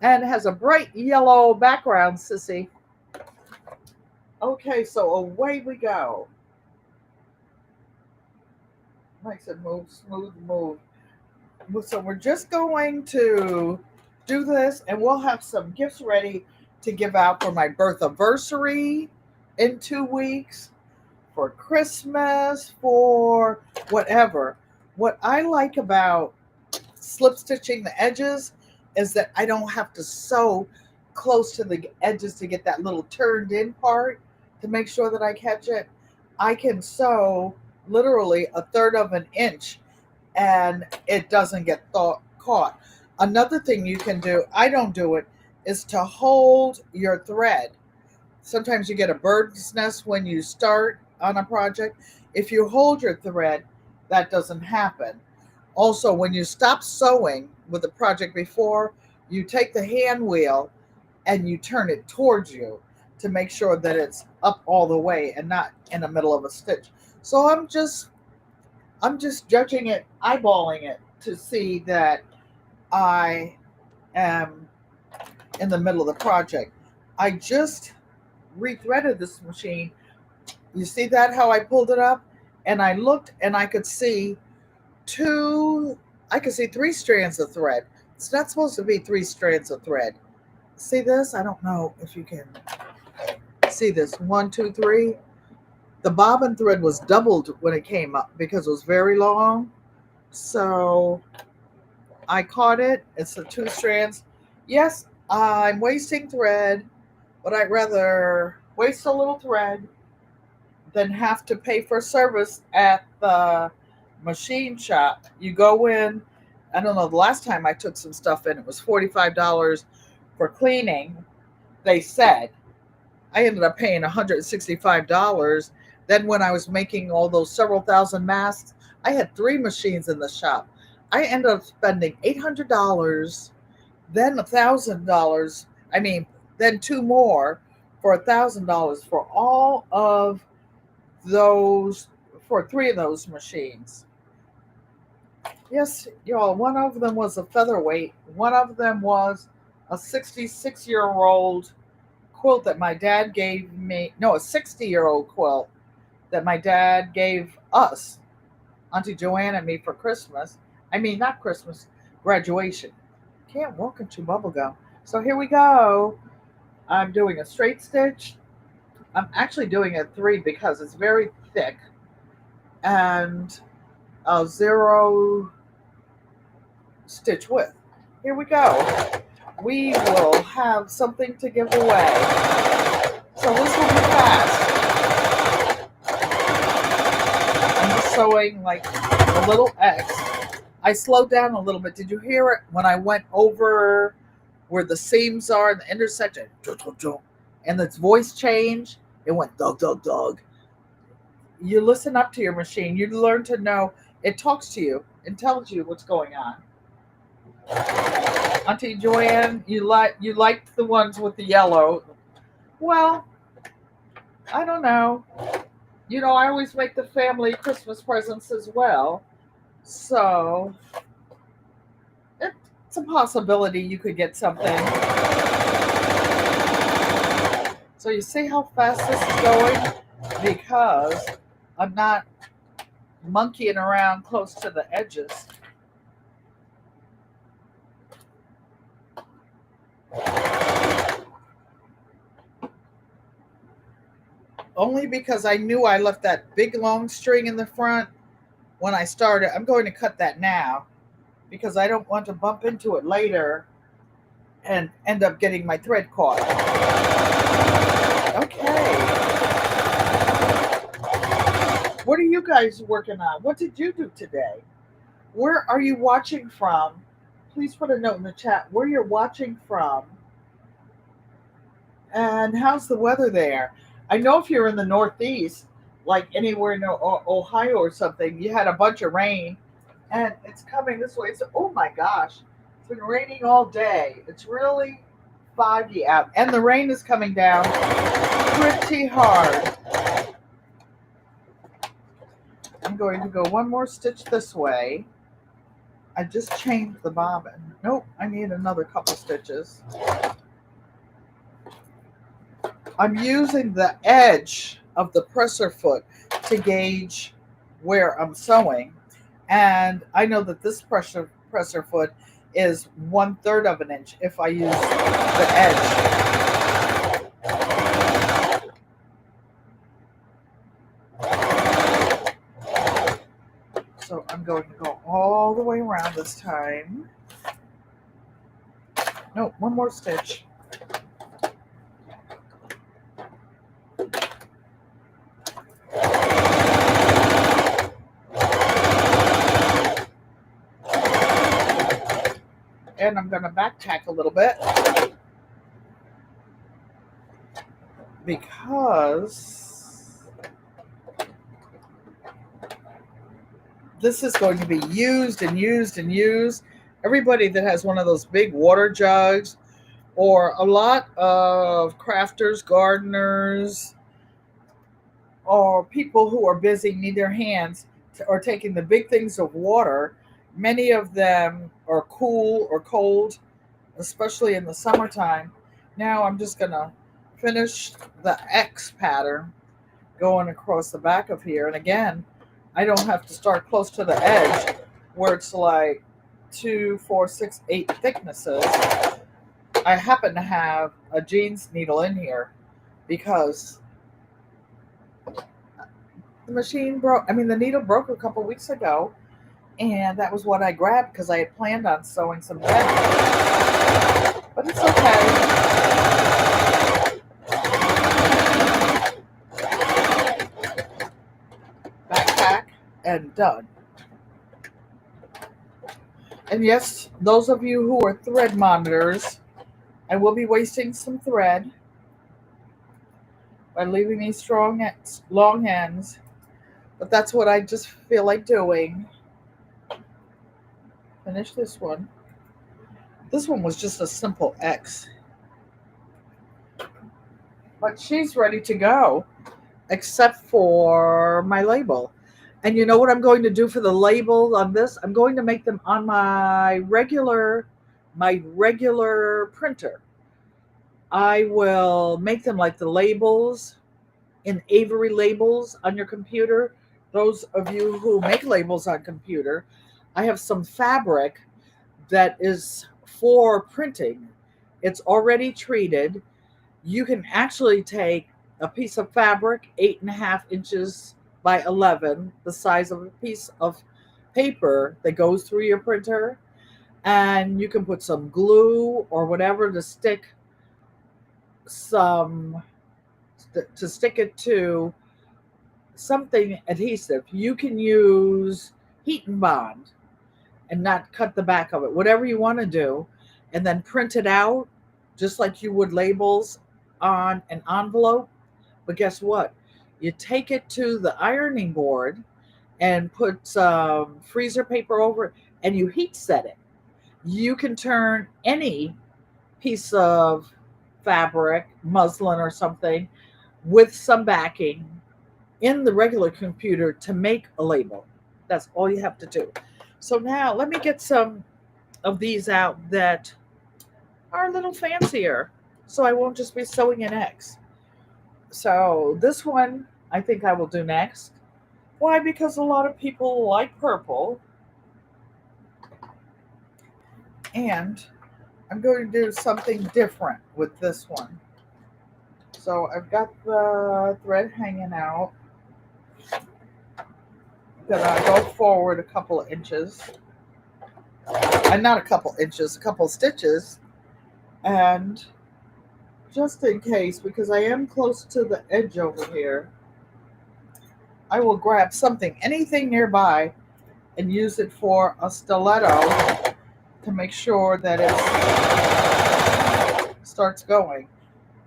and it has a bright yellow background, sissy. Okay, so away we go. Nice and move, smooth move. So we're just going to do this, and we'll have some gifts ready to give out for my birth anniversary in 2 weeks, for Christmas, for whatever. What I like about slip stitching the edges is that I don't have to sew close to the edges to get that little turned in part to make sure that I catch it. I can sew literally 1/3 of an inch and it doesn't get caught. Another thing you can do, I don't do it, is to hold your thread. Sometimes you get a bird's nest when you start on a project. If you hold your thread, that doesn't happen. Also, when you stop sewing with the project before, you take the hand wheel and you turn it towards you to make sure that it's up all the way and not in the middle of a stitch. So I'm just judging it, eyeballing it to see that I am in the middle of the project. I just rethreaded this machine. You see that, how I pulled it up? And I looked and I could see 3 strands of thread. It's not supposed to be 3 strands of thread. See this? I don't know if you can see this. 1, 2, 3. The bobbin thread was doubled when it came up because it was very long. So I caught it. It's the 2 strands. Yes, I'm wasting thread, but I'd rather waste a little thread than have to pay for service at the machine shop. You go in, I don't know, the last time I took some stuff in, it was $45 for cleaning, they said. I ended up paying $165. Then when I was making all those several thousand masks, I had 3 machines in the shop. I ended up spending $800, then $1,000. Then 2 more for $1,000 for all of those, for 3 of those machines. Yes, y'all, one of them was a featherweight. One of them was a 66-year-old quilt that my dad gave me. No, a 60-year-old quilt that my dad gave us, Auntie Joanne and me, for Christmas. I mean, not Christmas, graduation. Can't walk and chew bubblegum. So here we go. I'm doing a straight stitch. I'm actually doing a three because it's very thick, and a zero stitch width. Here we go. We will have something to give away. So this will be fast. I'm just sewing like a little X. I slowed down a little bit. Did you hear it when I went over where the seams are in the intersection? And its voice changed. It went dog, dog, dog. You listen up to your machine. You learn to know it talks to you and tells you what's going on. Auntie Joanne, you liked the ones with the yellow. Well, I don't know. You know, I always make the family Christmas presents as well. So it's a possibility you could get something. So you see how fast this is going? Because I'm not monkeying around close to the edges. Only because I knew I left that big long string in the front when I started. I'm going to cut that now because I don't want to bump into it later and end up getting my thread caught. Okay. What are you guys working on? What did you do today? Where are you watching from? Please put a note in the chat where you're watching from. And how's the weather there? I know if you're in the Northeast, like anywhere in Ohio or something, you had a bunch of rain, and it's coming this way. It's, oh my gosh, it's been raining all day. It's really foggy out, and the rain is coming down pretty hard. I'm going to go one more stitch this way. I just changed the bobbin. Nope, I need another couple stitches. I'm using the edge of the presser foot to gauge where I'm sewing. And I know that this presser foot is 1/3 of an inch if I use the edge. So I'm going to go all the way around this time. No, one more stitch. And I'm going to back tack a little bit because this is going to be used and used and used. Everybody that has one of those big water jugs, or a lot of crafters, gardeners, or people who are busy, need their hands, or taking the big things of water. Many of them are cool or cold, especially in the summertime. Now I'm just going to finish the X pattern going across the back of here. And again, I don't have to start close to the edge where it's like 2, 4, 6, 8 thicknesses. I happen to have a jeans needle in here because the needle broke a couple weeks ago, and that was what I grabbed because I had planned on sewing some denim. But it's okay. Backpack and done. And yes, those of you who are thread monitors, I will be wasting some thread by leaving these long ends, but that's what I just feel like doing. Finish this one. This one was just a simple X, but she's ready to go, except for my label. And you know what I'm going to do for the label on this? I'm going to make them on my regular printer. I will make them like the labels in Avery labels on your computer. Those of you who make labels on computer, I have some fabric that is for printing. It's already treated. You can actually take a piece of fabric, 8.5 inches by 11, the size of a piece of paper that goes through your printer, and you can put some glue or whatever to stick some to stick it to something adhesive. You can use heat and bond and not cut the back of it, whatever you want to do, and then print it out just like you would labels on an envelope. But guess what? You take it to the ironing board and put some freezer paper over it, and you heat set it. You can turn any piece of fabric, muslin or something, with some backing in the regular computer to make a label. That's all you have to do. So now let me get some of these out that are a little fancier, so I won't just be sewing an X. So this one I think I will do next. Why? Because a lot of people like purple, and I'm going to do something different with this one. So I've got the thread hanging out. I'm gonna go forward a couple of inches, and not a couple inches, a couple stitches, and just in case, because I am close to the edge over here, I will grab something, anything nearby, and use it for a stiletto to make sure that it starts going.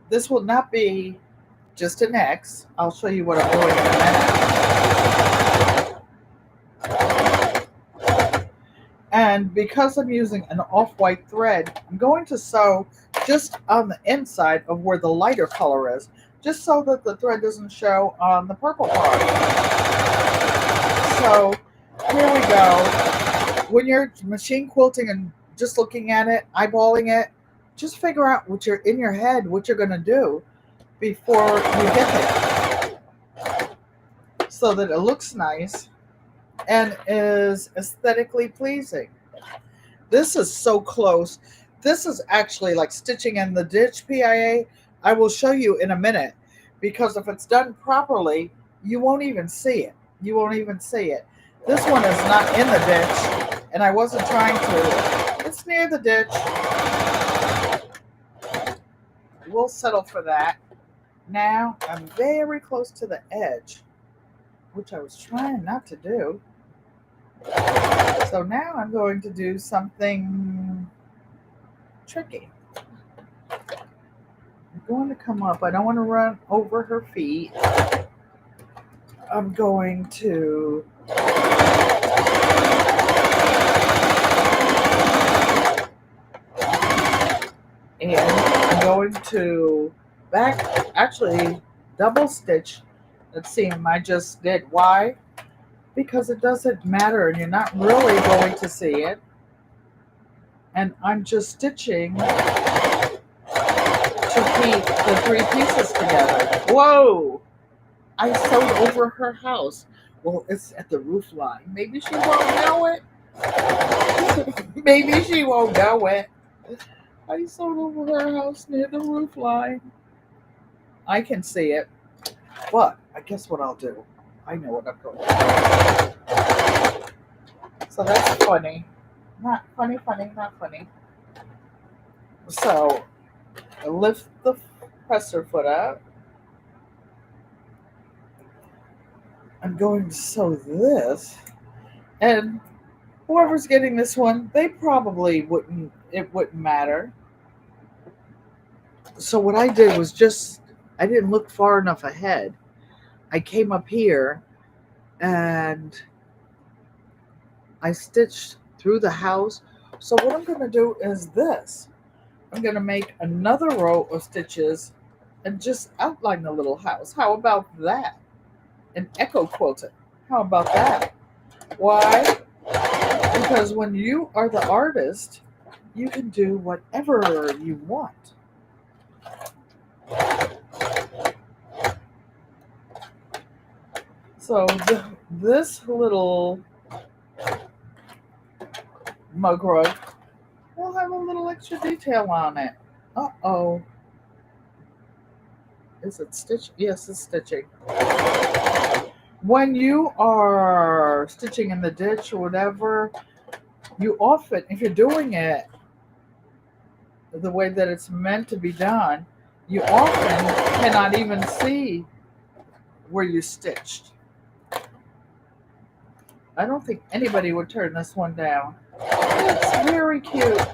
This will not be just an X. I'll show you what I'm doing in a minute. And because I'm using an off-white thread, I'm going to sew just on the inside of where the lighter color is, just so that the thread doesn't show on the purple part. So here we go. When you're machine quilting and just looking at it, eyeballing it, just figure out what you're in your head, what you're going to do before you get there, so that it looks nice and is aesthetically pleasing. This is so close. This is actually like stitching in the ditch PIA. I will show you in a minute, because if it's done properly, you won't even see it. You won't even see it. This one is not in the ditch, and I wasn't trying to. It's near the ditch. We'll settle for that. Now I'm very close to the edge, which I was trying not to do. So now I'm going to do something tricky. I'm going to come up. I don't want to run over her feet. I'm going to actually double stitch. Let's see, I just did. Why? Because it doesn't matter and you're not really going to see it. And I'm just stitching to keep the three pieces together. Whoa! I sewed over her house. Well, it's at the roof line. Maybe she won't know it. Maybe she won't know it. I sewed over her house near the roof line. I can see it. But I guess what I'll do. I know what I'm going to do. So that's funny. Not funny, not funny. So I lift the presser foot up. I'm going to sew this. And whoever's getting this one, they probably wouldn't, it wouldn't matter. So what I did was I didn't look far enough ahead. I came up here and I stitched through the house. So what I'm going to do is this. I'm going to make another row of stitches and just outline the little house. How about that? An echo quilted. How about that? Why? Because when you are the artist, you can do whatever you want. So this little mug rug will have a little extra detail on it. Uh-oh. Is it stitch? Yes, it's stitching. When you are stitching in the ditch or whatever, you often, if you're doing it the way that it's meant to be done, you often cannot even see where you stitched. I don't think anybody would turn this one down. It's very cute.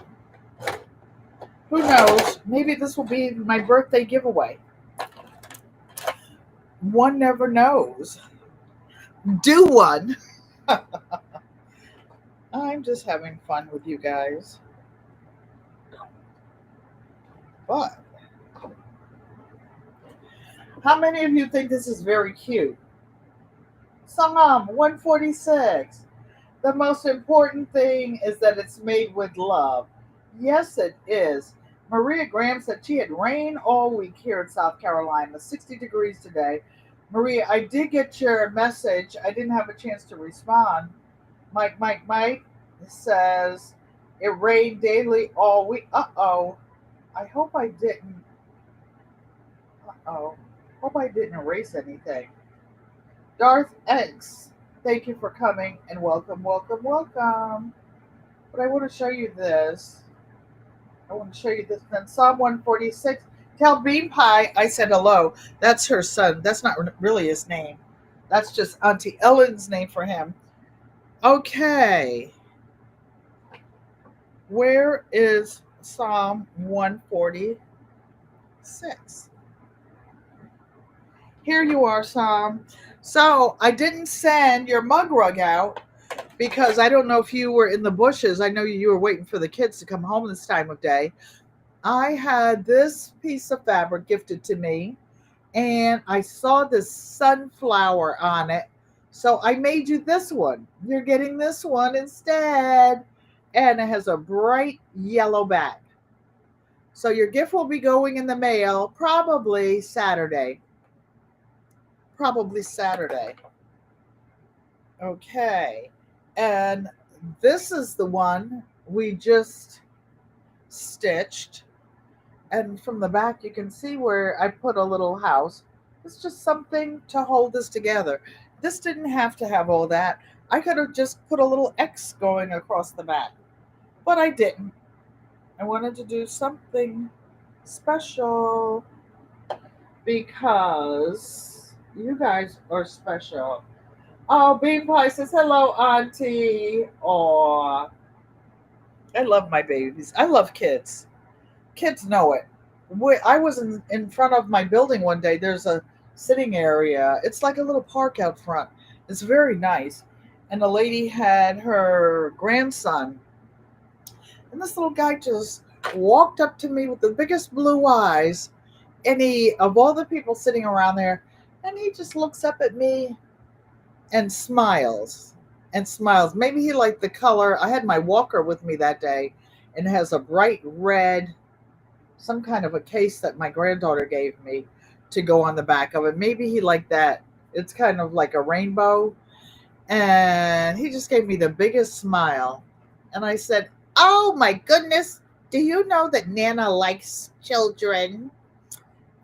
Who knows? Maybe this will be my birthday giveaway. One never knows. Do one. I'm just having fun with you guys. But how many of you think this is very cute? Psalm 146. The most important thing is that it's made with love. Yes, it is. Maria Graham said she had rain all week here in South Carolina, 60 degrees today. Maria, I did get your message. I didn't have a chance to respond. Mike says it rained daily all week. Uh-oh. I hope I didn't. Uh-oh. Hope I didn't erase anything. Darth X, thank you for coming and welcome, welcome, welcome. But I want to show you this. I want to show you this. Then Psalm 146. Tell Bean Pie I said hello. That's her son. That's not really his name. That's just Auntie Ellen's name for him. Okay. Where is Psalm 146? Here you are, Psalm. So I didn't send your mug rug out because I don't know if you were in the bushes. I know you were waiting for the kids to come home this time of day. I had this piece of fabric gifted to me, and I saw this sunflower on it. So I made you this one. You're getting this one instead. And it has a bright yellow back. So your gift will be going in the mail probably Saturday. Probably Saturday. Okay. And this is the one we just stitched. And from the back, you can see where I put a little house. It's just something to hold this together. This didn't have to have all that. I could have just put a little X going across the back, but I didn't. I wanted to do something special because you guys are special. Oh, Bean Pie says, hello, Auntie. Oh, I love my babies. I love kids. Kids know it. I was in front of my building one day. There's a sitting area. It's like a little park out front. It's very nice. And the lady had her grandson. And this little guy just walked up to me with the biggest blue eyes. And he, of all the people sitting around there, and he just looks up at me and smiles and smiles. Maybe he liked the color. I had my walker with me that day, and it has a bright red, some kind of a case that my granddaughter gave me to go on the back of it. Maybe he liked that. It's kind of like a rainbow. And he just gave me the biggest smile. And I said, oh my goodness, do you know that Nana likes children?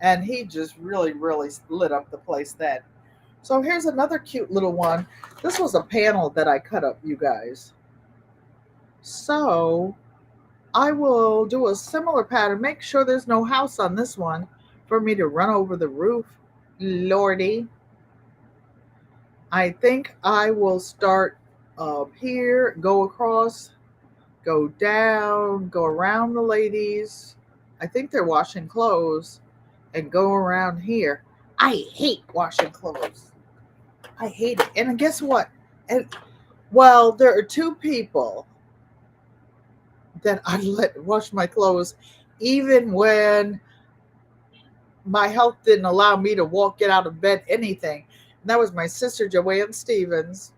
And he just really, really lit up the place then. So here's another cute little one. This was a panel that I cut up, you guys. So I will do a similar pattern. Make sure there's no house on this one for me to run over the roof. Lordy. I think I will start up here, go across, go down, go around the ladies. I think they're washing clothes, and go around here. I hate washing clothes. I hate it. And guess what? And well, there are two people that I let wash my clothes, even when my health didn't allow me to get out of bed, anything. And that was my sister, Joanne Stevens,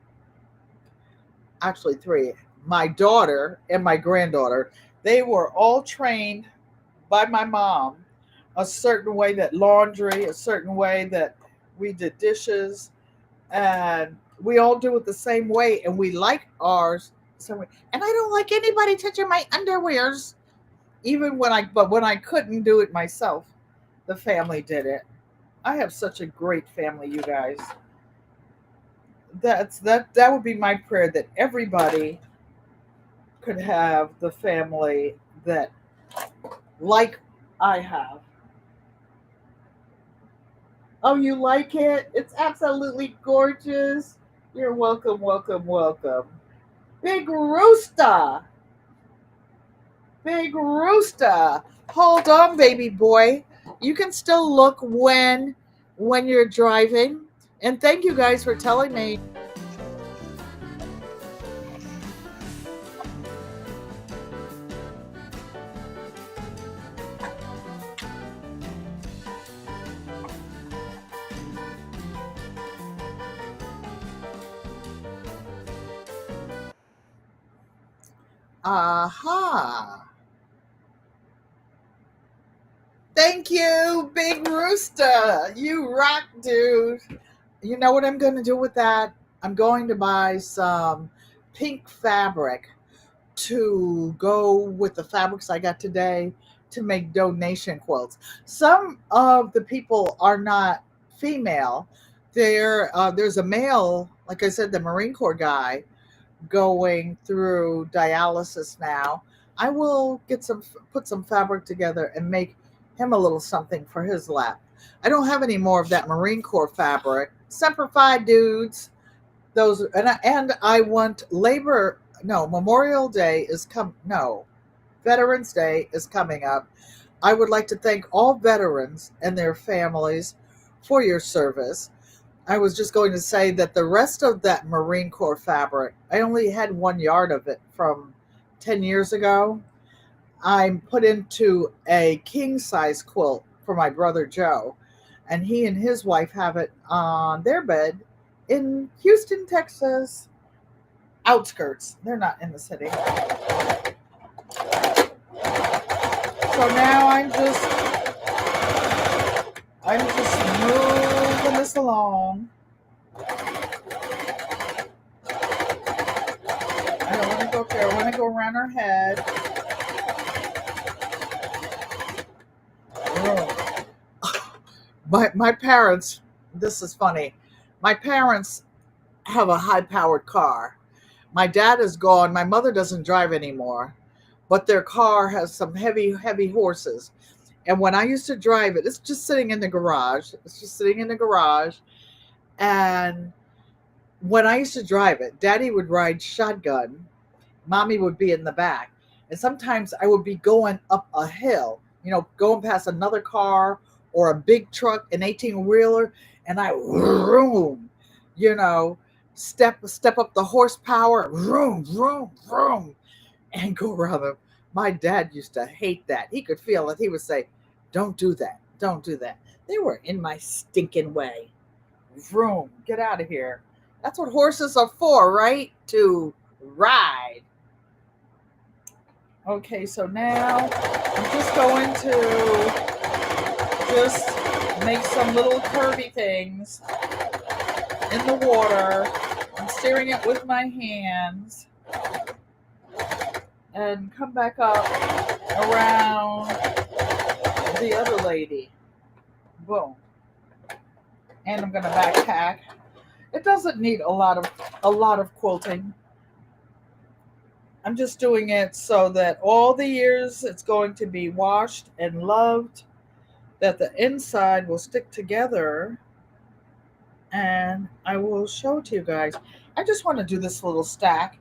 actually three, my daughter, and my granddaughter. They were all trained by my mom a certain way that laundry, a certain way that we did dishes, and we all do it the same way, and we like ours the same way. And I don't like anybody touching my underwears, even when I couldn't do it myself, the family did it. I have such a great family, you guys. That would be my prayer, that everybody could have the family that like I have. Oh, you like it? It's absolutely gorgeous. You're welcome, welcome, welcome. Big Rooster. Big Rooster. Hold on, baby boy. You can still look when you're driving. And thank you guys for telling me. Aha. Thank you, Big Rooster. You rock, dude. You know what I'm going to do with that? I'm going to buy some pink fabric to go with the fabrics I got today to make donation quilts. Some of the people are not female. There's a male, like I said, the Marine Corps guy going through dialysis now. I will put some fabric together and make him a little something for his lap. I don't have any more of that Marine Corps fabric. Semper Fi dudes. Those and I want labor. No, Memorial Day is come. No, Veterans Day is coming up. I would like to thank all veterans and their families for your service. I was just going to say that the rest of that Marine Corps fabric, I only had 1 yard of it from 10 years ago. I put into a king size quilt for my brother Joe, and he and his wife have it on their bed in Houston, Texas. Outskirts. They're not in the city. So now I'm just moving this along. I don't want to go up there. I want to go around her head. Oh. My parents, this is funny. My parents have a high powered car. My dad is gone. My mother doesn't drive anymore, but their car has some heavy, heavy horses. And when I used to drive it, it's just sitting in the garage. It's just sitting in the garage. And when I used to drive it, Daddy would ride shotgun. Mommy would be in the back. And sometimes I would be going up a hill, going past another car or a big truck, an 18-wheeler, and I vroom, you know, step up the horsepower, vroom, vroom, vroom, and go around them. My dad used to hate that. He could feel it. He would say, "Don't do that. Don't do that." They were in my stinking way. Vroom, get out of here. That's what horses are for, right? To ride. Okay, so now I'm just going to just make some little curvy things in the water. I'm steering it with my hands and come back up around the other lady. Boom. And I'm gonna backpack. It doesn't need a lot of quilting. I'm just doing it so that all the years it's going to be washed and loved, that the inside will stick together, and I will show it to you guys. I just want to do this little stack.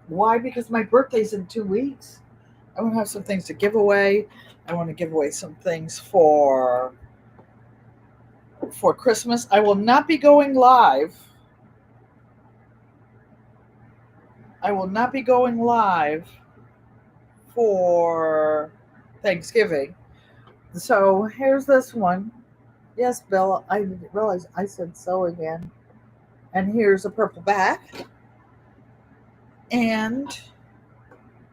Why? Because my birthday's in 2 weeks. I want to have some things to give away. I want to give away some things for Christmas. I will not be going live. I will not be going live for Thanksgiving. So here's this one. Yes, Bill, I didn't realize I said so again. And here's a purple back. And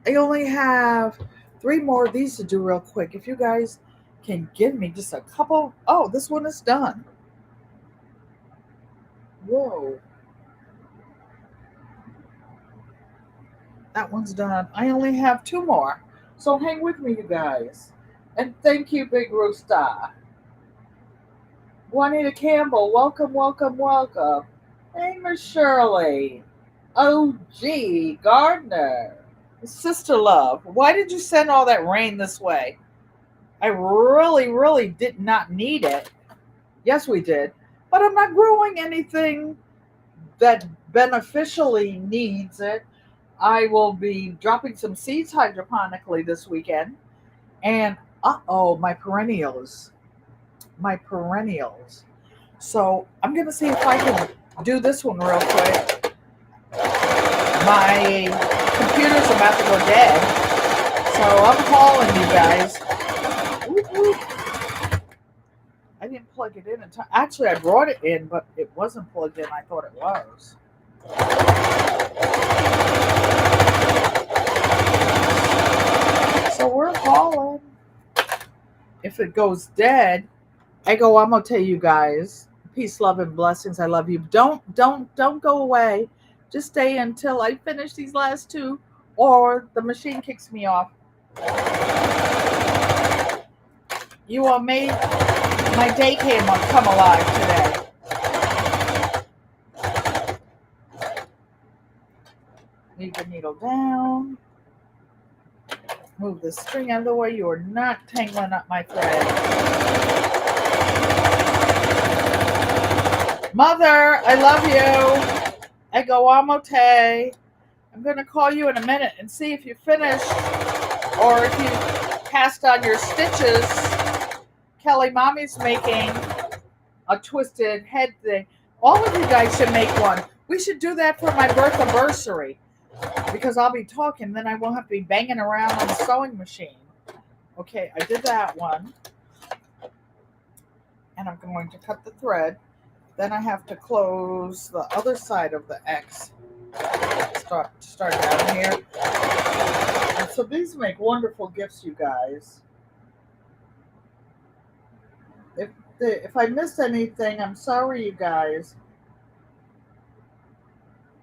I only have three more of these to do real quick. If you guys can give me just a couple. Oh, this one is done. Whoa, that one's done. I only have two more. So hang with me, you guys. And thank you, Big Rooster. Juanita Campbell, welcome, welcome, welcome. Hey, Miss Shirley. OG Gardner. Sister Love, why did you send all that rain this way? I really, really did not need it. Yes, we did. But I'm not growing anything that beneficially needs it. I will be dropping some seeds hydroponically this weekend. And my perennials. My perennials. So I'm going to see if I can do this one real quick. My computer's about to go dead. So I'm calling you guys. Whoop, whoop. I didn't plug it in time. Actually, I brought it in, but it wasn't plugged in. I thought it was. So we're hauling. If it goes dead, I'm gonna tell you guys. Peace, love, and blessings. I love you. Don't go away. Just stay until I finish these last two, or the machine kicks me off. You all made my day come alive today. Leave the needle down. Move the string out of the way. You are not tangling up my thread. Mother, I love you. Ego amote. I'm going to call you in a minute and see if you finished or if you passed on your stitches. Kelly, Mommy's making a twisted head thing. All of you guys should make one. We should do that for my birth anniversary because I'll be talking. Then I won't have to be banging around on the sewing machine. Okay, I did that one. And I'm going to cut the thread. Then I have to close the other side of the X. Start down here. And so these make wonderful gifts, you guys. If I missed anything, I'm sorry, you guys.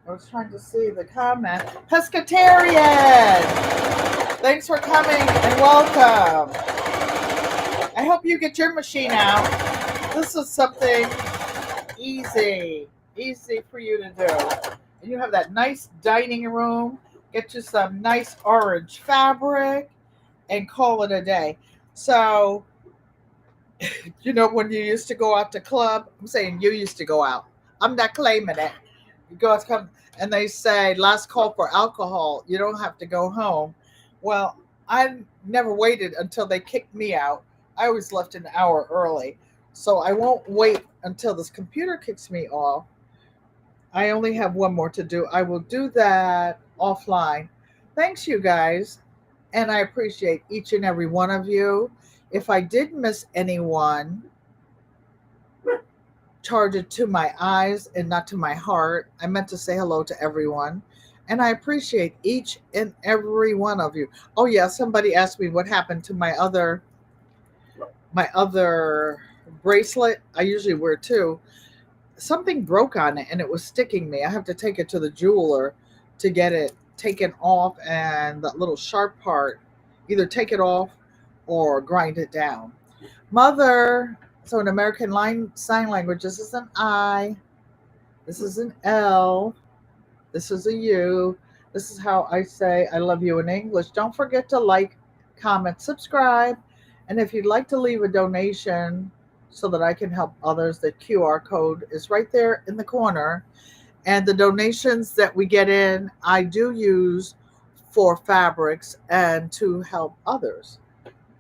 I was trying to see the comment. Pescatarian! Thanks for coming and welcome. I hope you get your machine out. This is something easy for you to do. And you have that nice dining room. Get you some nice orange fabric and call it a day. So, when you used to go out to club, I'm saying you used to go out. I'm not claiming it. You go out to come and they say last call for alcohol. You don't have to go home. Well, I never waited until they kicked me out. I always left an hour early. So I won't wait until this computer kicks me off. I only have one more to do. I will do that offline. Thanks, you guys. And I appreciate each and every one of you. If I did miss anyone, charge it to my eyes and not to my heart. I meant to say hello to everyone. And I appreciate each and every one of you. Oh yeah, somebody asked me what happened to my other bracelet. I usually wear two. Something broke on it and it was sticking me. I have to take it to the jeweler to get it taken off and that little sharp part, either take it off or grind it down. Mother, so in American sign language, this is an I, this is an L, this is a U. This is how I say I love you in English. Don't forget to like, comment, subscribe. And if you'd like to leave a donation so that I can help others, the QR code is right there in the corner. And the donations that we get in, I do use for fabrics and to help others.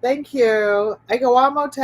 Thank you. Ego amote.